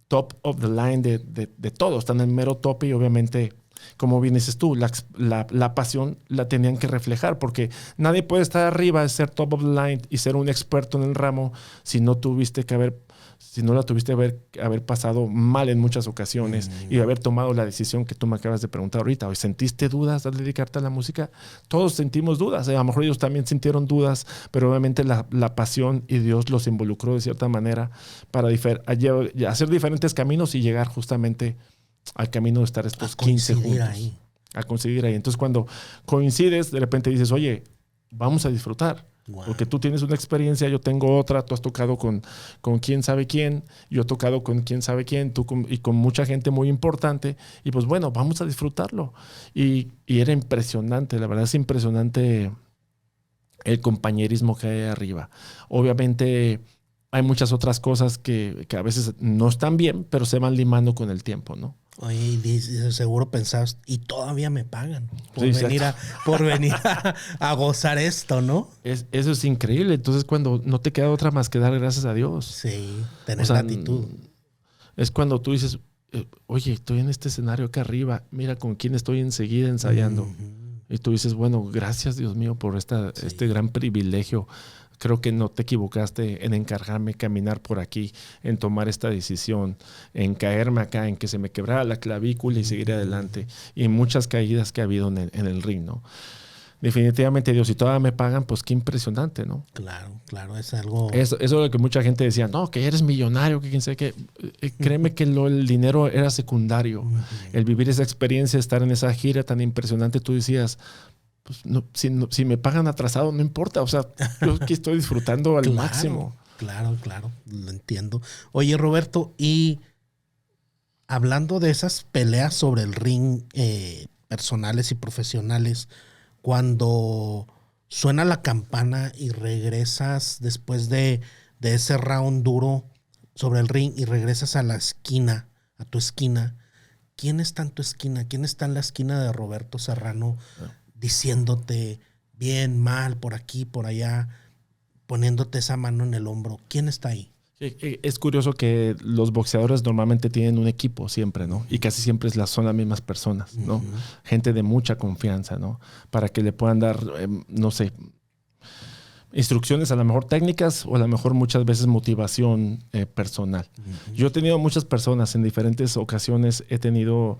top of the line de todo, están en el mero tope, y obviamente, como bien dices tú, la pasión la tenían que reflejar, porque nadie puede estar arriba, ser top of the line y ser un experto en el ramo si no tuviste que haber si no la tuviste haber pasado mal en muchas ocasiones y haber tomado la decisión que tú me acabas de preguntar ahorita. ¿Hoy sentiste dudas al dedicarte a la música? Todos sentimos dudas. A lo mejor ellos también sintieron dudas, pero obviamente la pasión y Dios los involucró de cierta manera para hacer diferentes caminos y llegar justamente al camino de estar estos 15 juntos. A coincidir ahí. Entonces, cuando coincides, de repente dices, oye, vamos a disfrutar. Wow. Porque tú tienes una experiencia, yo tengo otra, tú has tocado con quién sabe quién, yo he tocado con quién sabe quién, y con mucha gente muy importante. Y pues bueno, vamos a disfrutarlo. Y era impresionante, la verdad es impresionante el compañerismo que hay arriba. Obviamente hay muchas otras cosas que a veces no están bien, pero se van limando con el tiempo, ¿no? Oye, y seguro pensabas, y todavía me pagan por venir a gozar esto, ¿no? Eso es increíble. Entonces, cuando no te queda otra más que dar gracias a Dios. Sí, tener gratitud. Es cuando tú dices, oye, estoy en este escenario acá arriba, mira con quién estoy enseguida ensayando. Y tú dices, bueno, gracias Dios mío por este gran privilegio. Creo que no te equivocaste en encargarme caminar por aquí, en tomar esta decisión, en caerme acá, en que se me quebrara la clavícula y seguir adelante. Y muchas caídas que ha habido en el ring, ¿no? Definitivamente, Dios, si todavía me pagan, pues qué impresionante, ¿no? Claro, es algo... Eso es lo que mucha gente decía, no, que eres millonario, que quién sabe qué. Créeme que el dinero era secundario. El vivir esa experiencia, estar en esa gira tan impresionante, tú decías... Pues si me pagan atrasado, no importa. O sea, yo aquí estoy disfrutando al máximo. Claro, lo entiendo. Oye, Roberto, y hablando de esas peleas sobre el ring personales y profesionales, cuando suena la campana y regresas después de ese round duro sobre el ring y regresas a la esquina, a tu esquina, ¿quién está en tu esquina? ¿Quién está en la esquina de Roberto Serrano? Diciéndote bien, mal, por aquí, por allá, poniéndote esa mano en el hombro. ¿Quién está ahí? Es curioso que los boxeadores normalmente tienen un equipo siempre, ¿no? Y casi siempre son las mismas personas, ¿no? Gente de mucha confianza, ¿no? Para que le puedan dar, no sé, instrucciones, a lo mejor técnicas o a lo mejor muchas veces motivación personal. Yo he tenido muchas personas en diferentes ocasiones, he tenido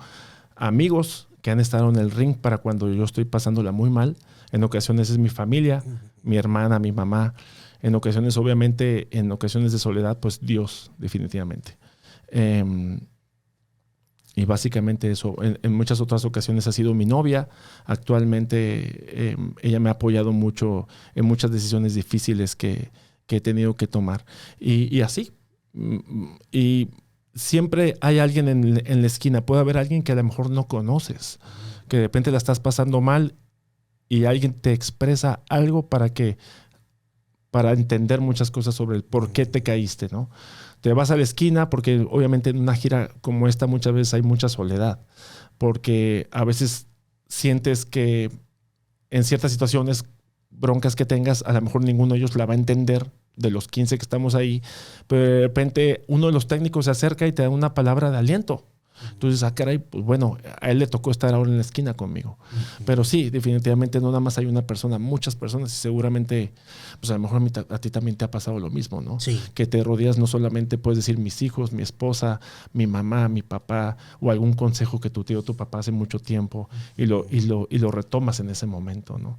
amigos que han estado en el ring para cuando yo estoy pasándola muy mal. En ocasiones es mi familia, mi hermana, mi mamá. En ocasiones, obviamente, en ocasiones de soledad, pues Dios, definitivamente. Y básicamente eso. En muchas otras ocasiones ha sido mi novia. Actualmente ella me ha apoyado mucho en muchas decisiones difíciles que he tenido que tomar. Y así. Y siempre hay alguien en la esquina. Puede haber alguien que a lo mejor no conoces, que de repente la estás pasando mal y alguien te expresa algo para entender muchas cosas sobre el por qué te caíste, ¿no? Te vas a la esquina porque obviamente en una gira como esta muchas veces hay mucha soledad, porque a veces sientes que en ciertas situaciones, broncas que tengas, a lo mejor ninguno de ellos la va a entender, de los 15 que estamos ahí, pero de repente uno de los técnicos se acerca y te da una palabra de aliento. Entonces, caray, pues bueno, a él le tocó estar ahora en la esquina conmigo. Pero sí, definitivamente no nada más hay una persona, muchas personas, y seguramente, pues a lo mejor a ti también te ha pasado lo mismo, ¿no? Sí. Que te rodeas, no solamente puedes decir mis hijos, mi esposa, mi mamá, mi papá, o algún consejo que tu tío o tu papá hace mucho tiempo y lo retomas en ese momento, ¿no?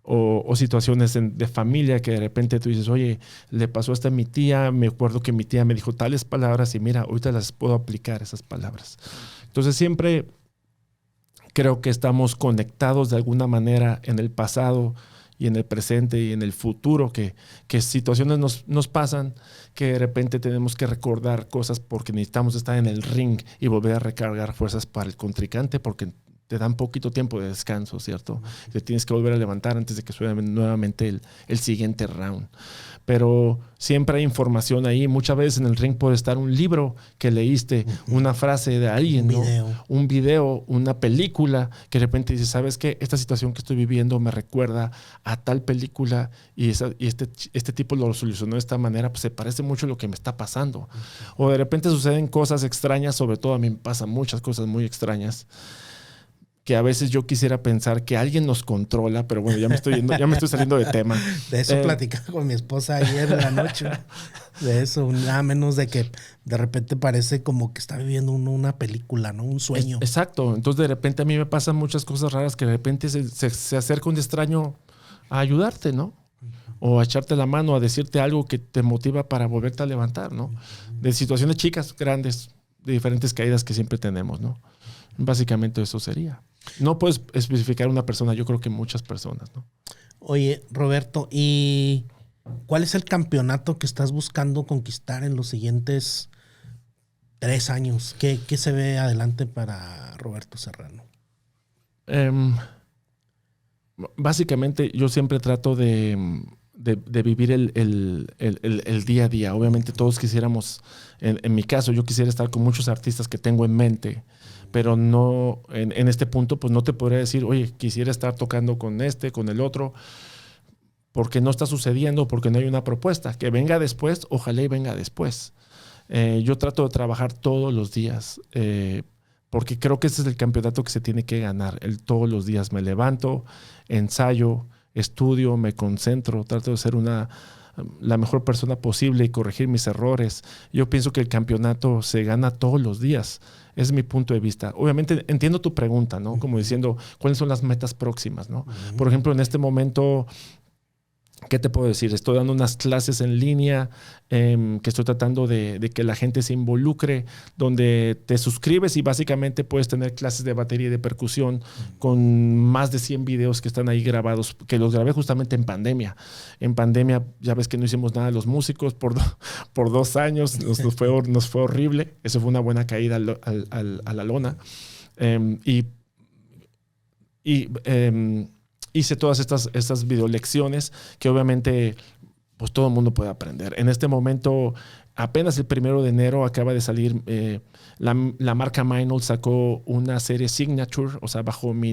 O situaciones de familia que de repente tú dices, oye, le pasó esto a mi tía, me acuerdo que mi tía me dijo tales palabras y mira, ahorita las puedo aplicar esas palabras. Entonces siempre creo que estamos conectados de alguna manera en el pasado y en el presente y en el futuro, que situaciones nos pasan, que de repente tenemos que recordar cosas porque necesitamos estar en el ring y volver a recargar fuerzas para el contrincante, porque te dan poquito tiempo de descanso, ¿cierto? Te tienes que volver a levantar antes de que suene nuevamente el siguiente round. Pero siempre hay información ahí. Muchas veces en el ring puede estar un libro que leíste, una frase de alguien, un video, una película, que de repente dices, ¿sabes qué? Esta situación que estoy viviendo me recuerda a tal película y este tipo lo solucionó de esta manera, pues se parece mucho a lo que me está pasando. O de repente suceden cosas extrañas, sobre todo a mí me pasan muchas cosas muy extrañas, que a veces yo quisiera pensar que alguien nos controla, pero bueno, ya me estoy saliendo de tema. De eso platicaba con mi esposa ayer en la noche. De eso, nada menos de que de repente parece como que está viviendo uno una película, ¿no? Un sueño. Exacto. Entonces de repente a mí me pasan muchas cosas raras que de repente se acerca un extraño a ayudarte, ¿no? O a echarte la mano, a decirte algo que te motiva para volverte a levantar, ¿no? De situaciones chicas, grandes, de diferentes caídas que siempre tenemos, ¿no? Básicamente eso sería. No puedes especificar una persona, yo creo que muchas personas, ¿no? Oye, Roberto, ¿y cuál es el campeonato que estás buscando conquistar en los siguientes 3 años? ¿Qué se ve adelante para Roberto Serrano? Básicamente yo siempre trato de vivir el día a día. Obviamente todos quisiéramos, en mi caso, yo quisiera estar con muchos artistas que tengo en mente, pero no en este punto, pues no te podría decir, oye, quisiera estar tocando con con el otro, porque no está sucediendo, porque no hay una propuesta. Que venga después, ojalá y venga después. Yo trato de trabajar todos los días, porque creo que ese es el campeonato que se tiene que ganar. Todos los días me levanto, ensayo, estudio, me concentro, trato de ser la mejor persona posible y corregir mis errores. Yo pienso que el campeonato se gana todos los días. Es mi punto de vista. Obviamente entiendo tu pregunta, ¿no? Como diciendo, ¿cuáles son las metas próximas, ¿no? Por ejemplo, en este momento, ¿qué te puedo decir? Estoy dando unas clases en línea que estoy tratando de que la gente se involucre, donde te suscribes y básicamente puedes tener clases de batería y de percusión con más de 100 videos que están ahí grabados, que los grabé justamente en pandemia. En pandemia, ya ves que no hicimos nada los músicos por 2 años, nos fue horrible. Eso fue una buena caída a la lona. Hice todas estas videolecciones que obviamente pues todo el mundo puede aprender. En este momento, apenas el 1 de enero acaba de salir, la marca Meinl sacó una serie Signature, o sea, bajo mi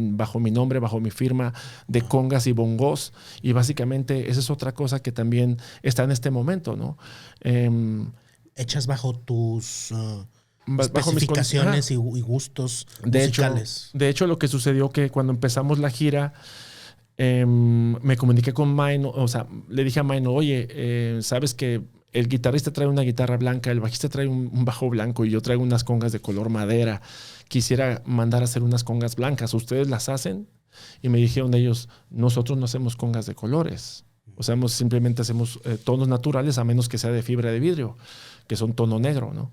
nombre, bajo mi firma, de congas y bongos. Y básicamente esa es otra cosa que también está en este momento, ¿no? Hechas bajo tus especificaciones y gustos musicales. De hecho, lo que sucedió que cuando empezamos la gira, me comuniqué con Meinl, o sea, le dije a Meinl, oye, sabes que el guitarrista trae una guitarra blanca, el bajista trae un bajo blanco y yo traigo unas congas de color madera. Quisiera mandar a hacer unas congas blancas. ¿Ustedes las hacen? Y me dijeron ellos, nosotros no hacemos congas de colores. O sea, simplemente hacemos tonos naturales, a menos que sea de fibra de vidrio, que son tono negro, ¿no?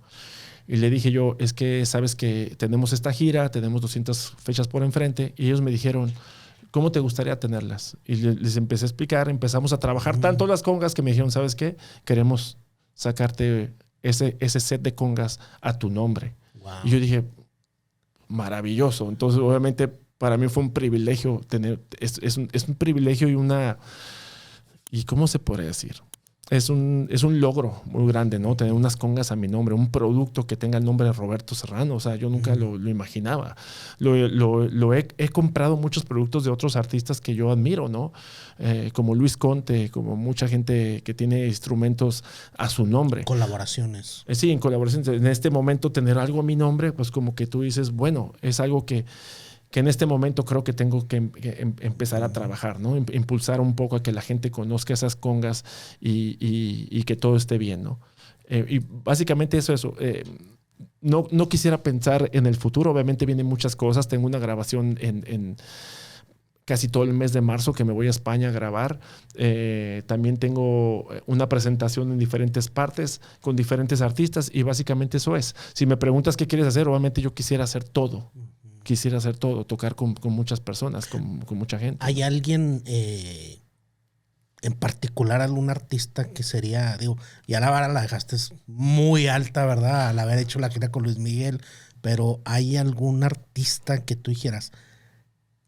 Y le dije yo, es que sabes que tenemos esta gira, tenemos 200 fechas por enfrente. Y ellos me dijeron, ¿cómo te gustaría tenerlas? Y les empecé a explicar, empezamos a trabajar tanto las congas que me dijeron, ¿sabes qué? Queremos sacarte ese set de congas a tu nombre. Wow. Y yo dije, maravilloso. Entonces, obviamente, para mí fue un privilegio tener, es un privilegio y ¿cómo se podría decir? Es un logro muy grande, ¿no? Tener unas congas a mi nombre, un producto que tenga el nombre de Roberto Serrano. O sea, yo nunca lo imaginaba. He comprado muchos productos de otros artistas que yo admiro, ¿no? Como Luis Conte, como mucha gente que tiene instrumentos a su nombre. Colaboraciones. Sí, en colaboraciones. En este momento tener algo a mi nombre, pues como que tú dices, bueno, es algo que en este momento creo que tengo que empezar a trabajar, ¿no? Impulsar un poco a que la gente conozca esas congas y que todo esté bien, ¿no? Y básicamente eso. No quisiera pensar en el futuro. Obviamente vienen muchas cosas. Tengo una grabación en casi todo el mes de marzo que me voy a España a grabar. También tengo una presentación en diferentes partes con diferentes artistas y básicamente eso es. Si me preguntas qué quieres hacer, obviamente yo quisiera hacer todo. Tocar con muchas personas, con mucha gente. ¿Hay alguien en particular, algún artista que sería, digo, ya la vara la dejaste muy alta, ¿verdad? Al haber hecho la gira con Luis Miguel, pero ¿hay algún artista que tú dijeras,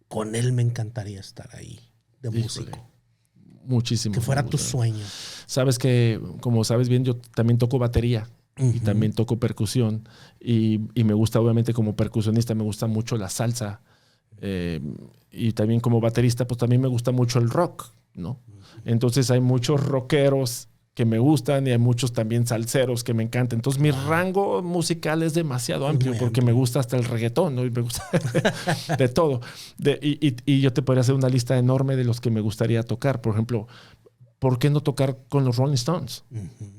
con él me encantaría estar ahí, de músico? Muchísimo. Que fuera tu sueño. Sabes que, como sabes bien, yo también toco batería. Y también toco percusión y me gusta, obviamente, como percusionista me gusta mucho la salsa y también como baterista pues también me gusta mucho el rock, ¿no? Entonces hay muchos rockeros que me gustan y hay muchos también salseros que me encantan. Entonces mi rango musical es demasiado amplio porque me gusta hasta el reggaetón, ¿no? Y me gusta de todo. Y yo te podría hacer una lista enorme de los que me gustaría tocar. Por ejemplo, ¿por qué no tocar con los Rolling Stones?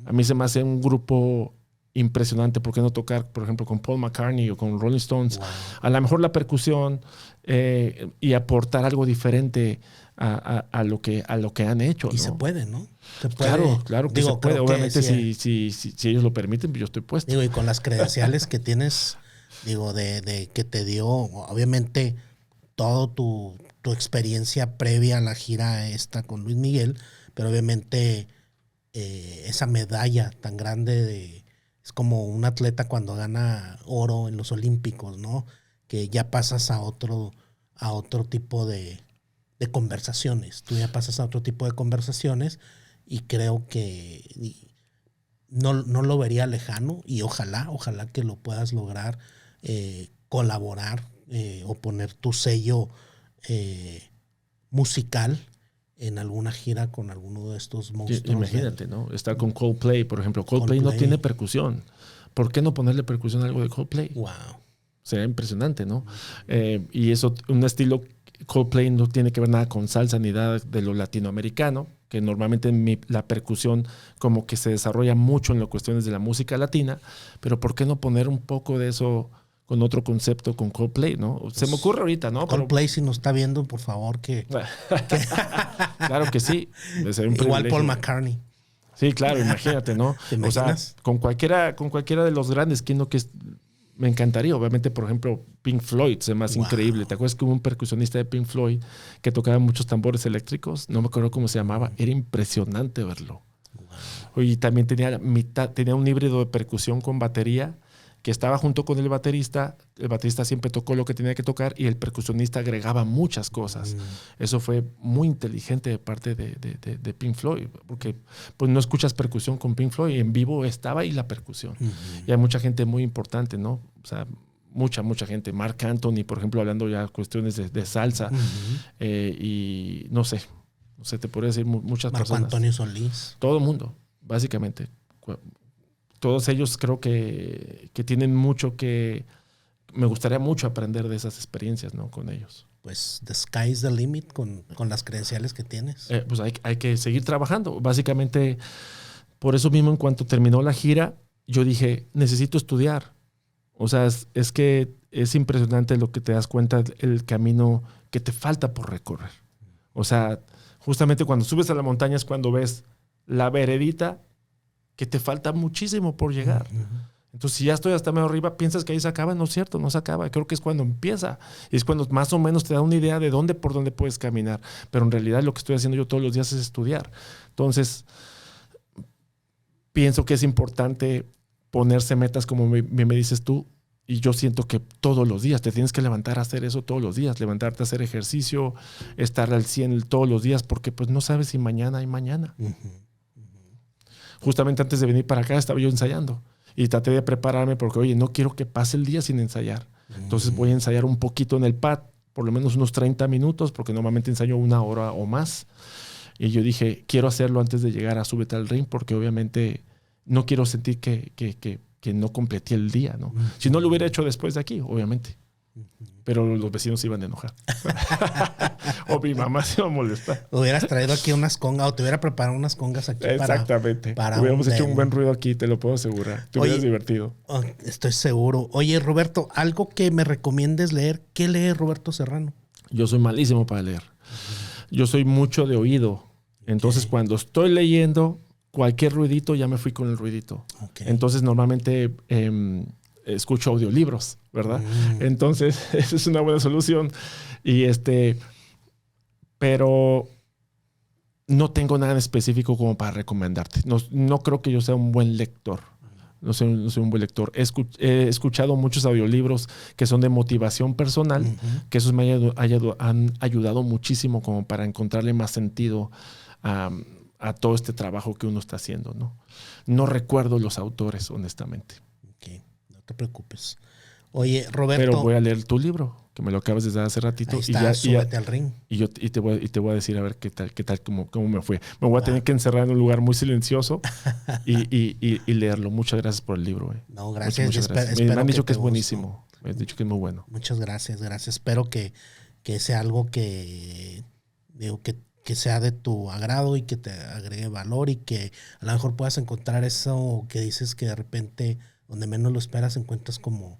A mí se me hace un grupo impresionante. ¿Por qué no tocar, por ejemplo, con Paul McCartney o con Rolling Stones? Wow. A lo mejor la percusión y aportar algo diferente a lo que han hecho. Y ¿no? se puede, ¿no? Se puede. Claro que se puede. Obviamente, si ellos lo permiten, yo estoy puesto. Digo, y con las credenciales que tienes, digo, de que te dio, obviamente, toda tu experiencia previa a la gira esta con Luis Miguel, pero obviamente esa medalla tan grande es como un atleta cuando gana oro en los Olímpicos, ¿no? Que ya pasas a otro tipo de conversaciones. Tú ya pasas a otro tipo de conversaciones y creo que no lo vería lejano y ojalá que lo puedas lograr, colaborar o poner tu sello musical en alguna gira con alguno de estos monstruos. Imagínate, ¿no? Estar con Coldplay, por ejemplo. Coldplay no tiene percusión. ¿Por qué no ponerle percusión a algo de Coldplay? Wow. Sería impresionante, ¿no? Y eso, un estilo, Coldplay no tiene que ver nada con salsa ni nada de lo latinoamericano, que normalmente la percusión como que se desarrolla mucho en las cuestiones de la música latina, pero ¿por qué no poner un poco de eso con otro concepto con Coldplay, ¿no? Se me ocurre ahorita, ¿no? Coldplay, si nos está viendo, por favor, que... Claro que sí. Igual Paul McCartney. Sí, claro, imagínate, ¿no? ¿Te imaginas? O sea, con cualquiera de los grandes, me encantaría. Obviamente, por ejemplo, Pink Floyd se me hace increíble. ¿Te acuerdas que hubo un percusionista de Pink Floyd que tocaba muchos tambores eléctricos? No me acuerdo cómo se llamaba. Era impresionante verlo. Wow. Y también tenía un híbrido de percusión con batería que estaba junto con el baterista. El baterista siempre tocó lo que tenía que tocar y el percusionista agregaba muchas cosas. Eso fue muy inteligente de parte de Pink Floyd, porque pues no escuchas percusión con Pink Floyd, en vivo estaba ahí la percusión. Y hay mucha gente muy importante, ¿no? O sea, mucha gente. Marc Anthony, por ejemplo, hablando ya cuestiones de salsa. Y no sé, te podría decir muchas personas. Marco Antonio Solís. Todo el mundo, básicamente. Todos ellos creo que tienen mucho que... Me gustaría mucho aprender de esas experiencias, ¿no? Con ellos. Pues the sky's the limit con las credenciales que tienes. Pues hay que seguir trabajando. Básicamente, por eso mismo, en cuanto terminó la gira, yo dije, necesito estudiar. O sea, es que es impresionante lo que te das cuenta, el camino que te falta por recorrer. O sea, justamente cuando subes a la montaña es cuando ves la veredita que te falta muchísimo por llegar. Entonces, si ya estoy hasta medio arriba, piensas que ahí se acaba. No es cierto, no se acaba. Creo que es cuando empieza. Y es cuando más o menos te da una idea de por dónde puedes caminar. Pero en realidad lo que estoy haciendo yo todos los días es estudiar. Entonces, pienso que es importante ponerse metas como me dices tú. Y yo siento que todos los días te tienes que levantar a hacer eso todos los días. Levantarte a hacer ejercicio, estar al 100 todos los días, porque pues no sabes si mañana hay mañana. Justamente antes de venir para acá estaba yo ensayando y traté de prepararme porque, oye, no quiero que pase el día sin ensayar. Entonces voy a ensayar un poquito en el pad, por lo menos unos 30 minutos, porque normalmente ensayo 1 hora o más. Y yo dije, quiero hacerlo antes de llegar a Súbete al Ring, porque obviamente no quiero sentir que no completé el día, ¿no? Si no lo hubiera hecho después de aquí, obviamente. Pero los vecinos se iban a enojar. O mi mamá se iba a molestar. Hubieras traído aquí unas congas o te hubiera preparado unas congas aquí. Exactamente. Hubiéramos hecho un buen ruido aquí, te lo puedo asegurar. Te hubieras divertido. Estoy seguro. Oye, Roberto, algo que me recomiendes leer. ¿Qué lee Roberto Serrano? Yo soy malísimo para leer. Yo soy mucho de oído. Entonces, cuando estoy leyendo, cualquier ruidito, ya me fui con el ruidito. Entonces, normalmente... escucho audiolibros, ¿verdad? Entonces, esa es una buena solución. Pero no tengo nada en específico como para recomendarte. No creo que yo sea un buen lector. No soy un buen lector. He escuchado muchos audiolibros que son de motivación personal, que esos me han ayudado muchísimo como para encontrarle más sentido a todo este trabajo que uno está haciendo, ¿no? No recuerdo los autores, honestamente. No te preocupes. Oye, Roberto. Pero voy a leer tu libro, que me lo acabas de dar hace ratito. Ahí está, Súbete al ring. Y te voy a decir a ver qué tal, cómo me fue. Me voy a tener que encerrar en un lugar muy silencioso y leerlo. Muchas gracias por el libro. No, gracias. Muchas gracias. Me han dicho que es buenísimo. Me han dicho que es muy bueno. Muchas gracias. Espero que sea algo que sea de tu agrado y que te agregue valor y que a lo mejor puedas encontrar eso que dices que de repente, donde menos lo esperas, encuentras como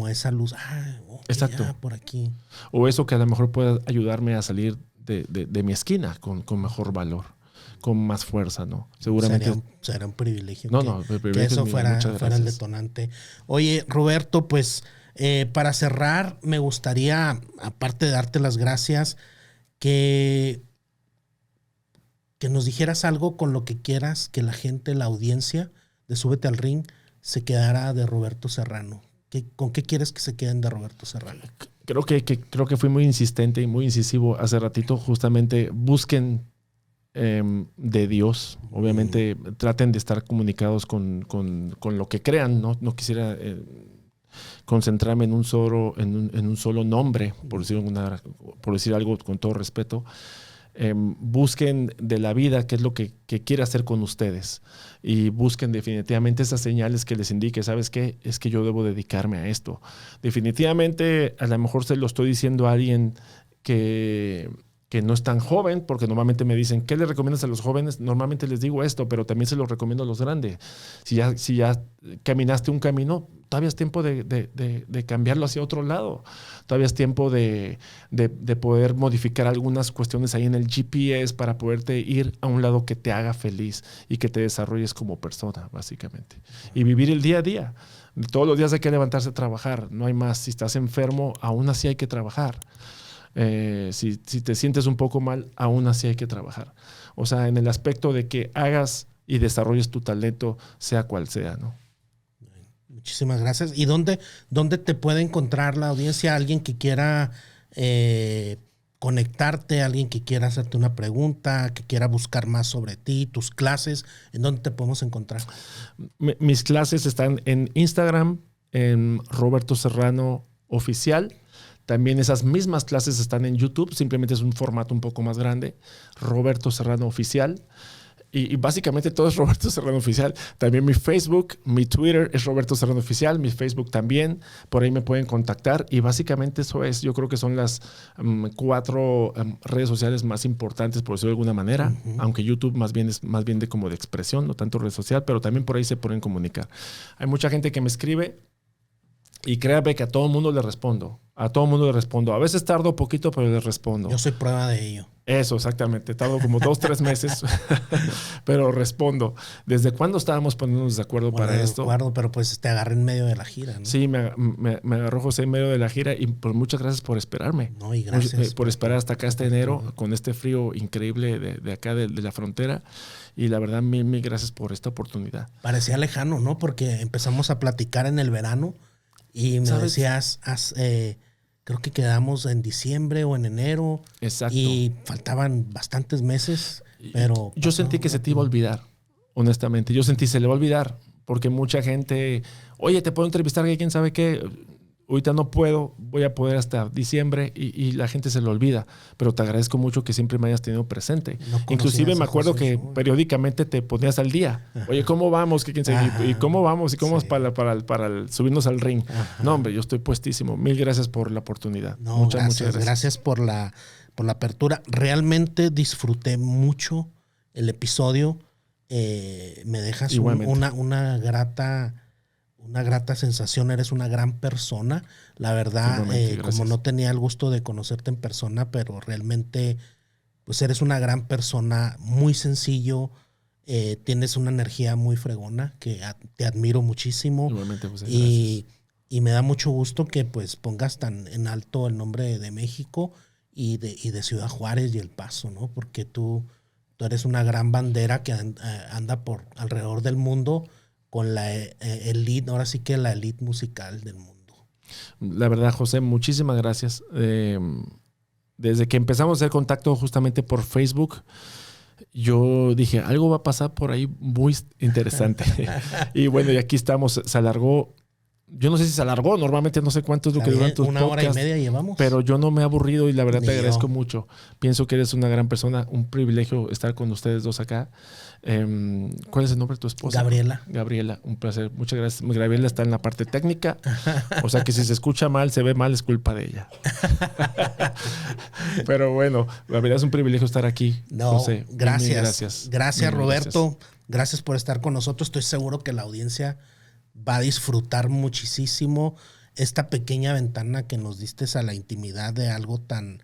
esa luz. Exacto. Ya, por aquí. O eso que a lo mejor pueda ayudarme a salir de mi esquina con mejor valor, con más fuerza, ¿no? Seguramente. Sería un privilegio. Que eso fuera el detonante. Oye, Roberto, pues para cerrar, me gustaría, aparte de darte las gracias, que nos dijeras algo con lo que quieras que la gente, la audiencia de Súbete al Ring se quedara de Roberto Serrano. ¿Con qué quieres que se queden de Roberto Serrano? Creo que fui muy insistente y muy incisivo hace ratito. Justamente busquen de Dios. Obviamente traten de estar comunicados con lo que crean. No quisiera concentrarme en un solo nombre, por decir algo con todo respeto. Busquen de la vida qué es lo que quiere hacer con ustedes y busquen definitivamente esas señales que les indique, ¿sabes qué? Es que yo debo dedicarme a esto. Definitivamente, a lo mejor se lo estoy diciendo a alguien que no es tan joven, porque normalmente me dicen, ¿qué le recomiendas a los jóvenes? Normalmente les digo esto, pero también se lo recomiendo a los grandes. Si ya caminaste un camino, todavía es tiempo de cambiarlo hacia otro lado. Todavía es tiempo de poder modificar algunas cuestiones ahí en el GPS para poderte ir a un lado que te haga feliz y que te desarrolles como persona, básicamente. Y vivir el día a día. Todos los días hay que levantarse a trabajar, no hay más. Si estás enfermo, aún así hay que trabajar. Si te sientes un poco mal, aún así hay que trabajar. O sea, en el aspecto de que hagas y desarrolles tu talento, sea cual sea, ¿no? Muchísimas gracias. ¿Y dónde te puede encontrar la audiencia? Alguien que quiera conectarte, alguien que quiera hacerte una pregunta, que quiera buscar más sobre ti, tus clases, ¿en dónde te podemos encontrar? Mis clases están en Instagram, en Roberto Serrano Oficial. También esas mismas clases están en YouTube, simplemente es un formato un poco más grande, Roberto Serrano Oficial. Y básicamente todo es Roberto Serrano Oficial. También mi Facebook, mi Twitter es Roberto Serrano Oficial, mi Facebook también. Por ahí me pueden contactar. Y básicamente eso es, yo creo que son las 4 redes sociales más importantes, por decirlo de alguna manera. Aunque YouTube más bien es más bien como de expresión, no tanto red social, pero también por ahí se pueden comunicar. Hay mucha gente que me escribe y créame que a todo el mundo le respondo. A todo el mundo le respondo. A veces tardo poquito, pero les respondo. Yo soy prueba de ello. Eso, exactamente. Tardo como 2-3 meses, pero respondo. ¿Desde cuándo estábamos poniéndonos de acuerdo para esto? Pero pues te agarré en medio de la gira, ¿no? Sí, me agarró José en medio de la gira y pues muchas gracias por esperarme. No, y gracias. Por esperar hasta acá, hasta enero, con este frío increíble de acá, de la frontera. Y la verdad, mil gracias por esta oportunidad. Parecía lejano, ¿no? Porque empezamos a platicar en el verano y me decías, creo que quedamos en diciembre o en enero. Exacto. Y faltaban bastantes meses, pero... Yo sentí que se te iba a olvidar, honestamente. Yo sentí se le va a olvidar, porque mucha gente, oye, te puedo entrevistar, que quién sabe qué. Ahorita no puedo, voy a poder hasta diciembre y la gente se lo olvida. Pero te agradezco mucho que siempre me hayas tenido presente. Inclusive me acuerdo que periódicamente te ponías al día. Oye, ¿cómo vamos? ¿Quién sabe? ¿Y cómo vamos? ¿Y cómo vamos para subirnos al ring? Ajá. No, hombre, yo estoy puestísimo. Mil gracias por la oportunidad. No, muchas gracias. Gracias por la apertura. Realmente disfruté mucho el episodio. Me dejas una grata sensación. Eres una gran persona. La verdad, como no tenía el gusto de conocerte en persona, pero realmente pues eres una gran persona, muy sencillo. Tienes una energía muy fregona que te admiro muchísimo. Igualmente, pues, y me da mucho gusto que pues pongas tan en alto el nombre de México y de Ciudad Juárez y El Paso, ¿no? Porque tú eres una gran bandera que anda por alrededor del mundo con la elite, ahora sí que la elite musical del mundo. La verdad, José, muchísimas gracias. Desde que empezamos a hacer contacto justamente por Facebook, yo dije, algo va a pasar por ahí muy interesante. Y bueno, y aquí estamos. Se alargó yo no sé si se alargó, normalmente no sé cuánto es lo que duran tus Una hora y podcasts, media llevamos. pero yo no me he aburrido y la verdad Ni te agradezco yo. mucho. Pienso que eres una gran persona, un privilegio estar con ustedes dos acá. ¿Cuál es el nombre de tu esposa? Gabriela. Gabriela, un placer. Muchas gracias. Gabriela está en la parte técnica, o sea que si se escucha mal, se ve mal, es culpa de ella. Pero bueno, la verdad es un privilegio estar aquí. No, José. gracias. Gracias, Mil Roberto. Gracias por estar con nosotros. Estoy seguro que la audiencia va a disfrutar muchísimo esta pequeña ventana que nos diste a la intimidad de algo tan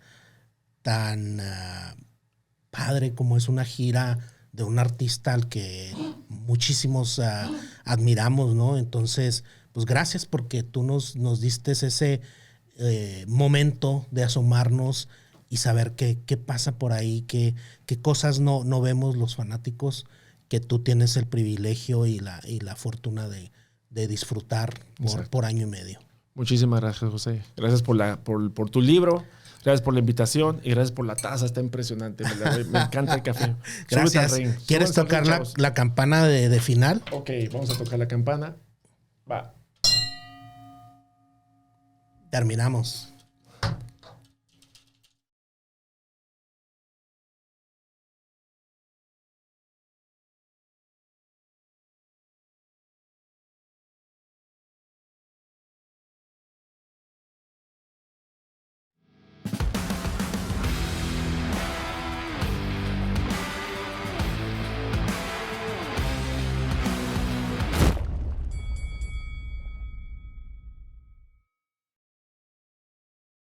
padre como es una gira de un artista al que muchísimos admiramos, ¿no? Entonces, pues gracias porque tú nos diste ese momento de asomarnos y saber qué pasa por ahí, qué cosas no vemos los fanáticos, que tú tienes el privilegio y la fortuna de disfrutar por año y medio. Muchísimas gracias, José. Gracias por tu libro. Gracias por la invitación y gracias por la taza. Está impresionante. Me encanta el café. Gracias. ¿Quieres tocar la campana de final? Ok, vamos a tocar la campana. Va. Terminamos.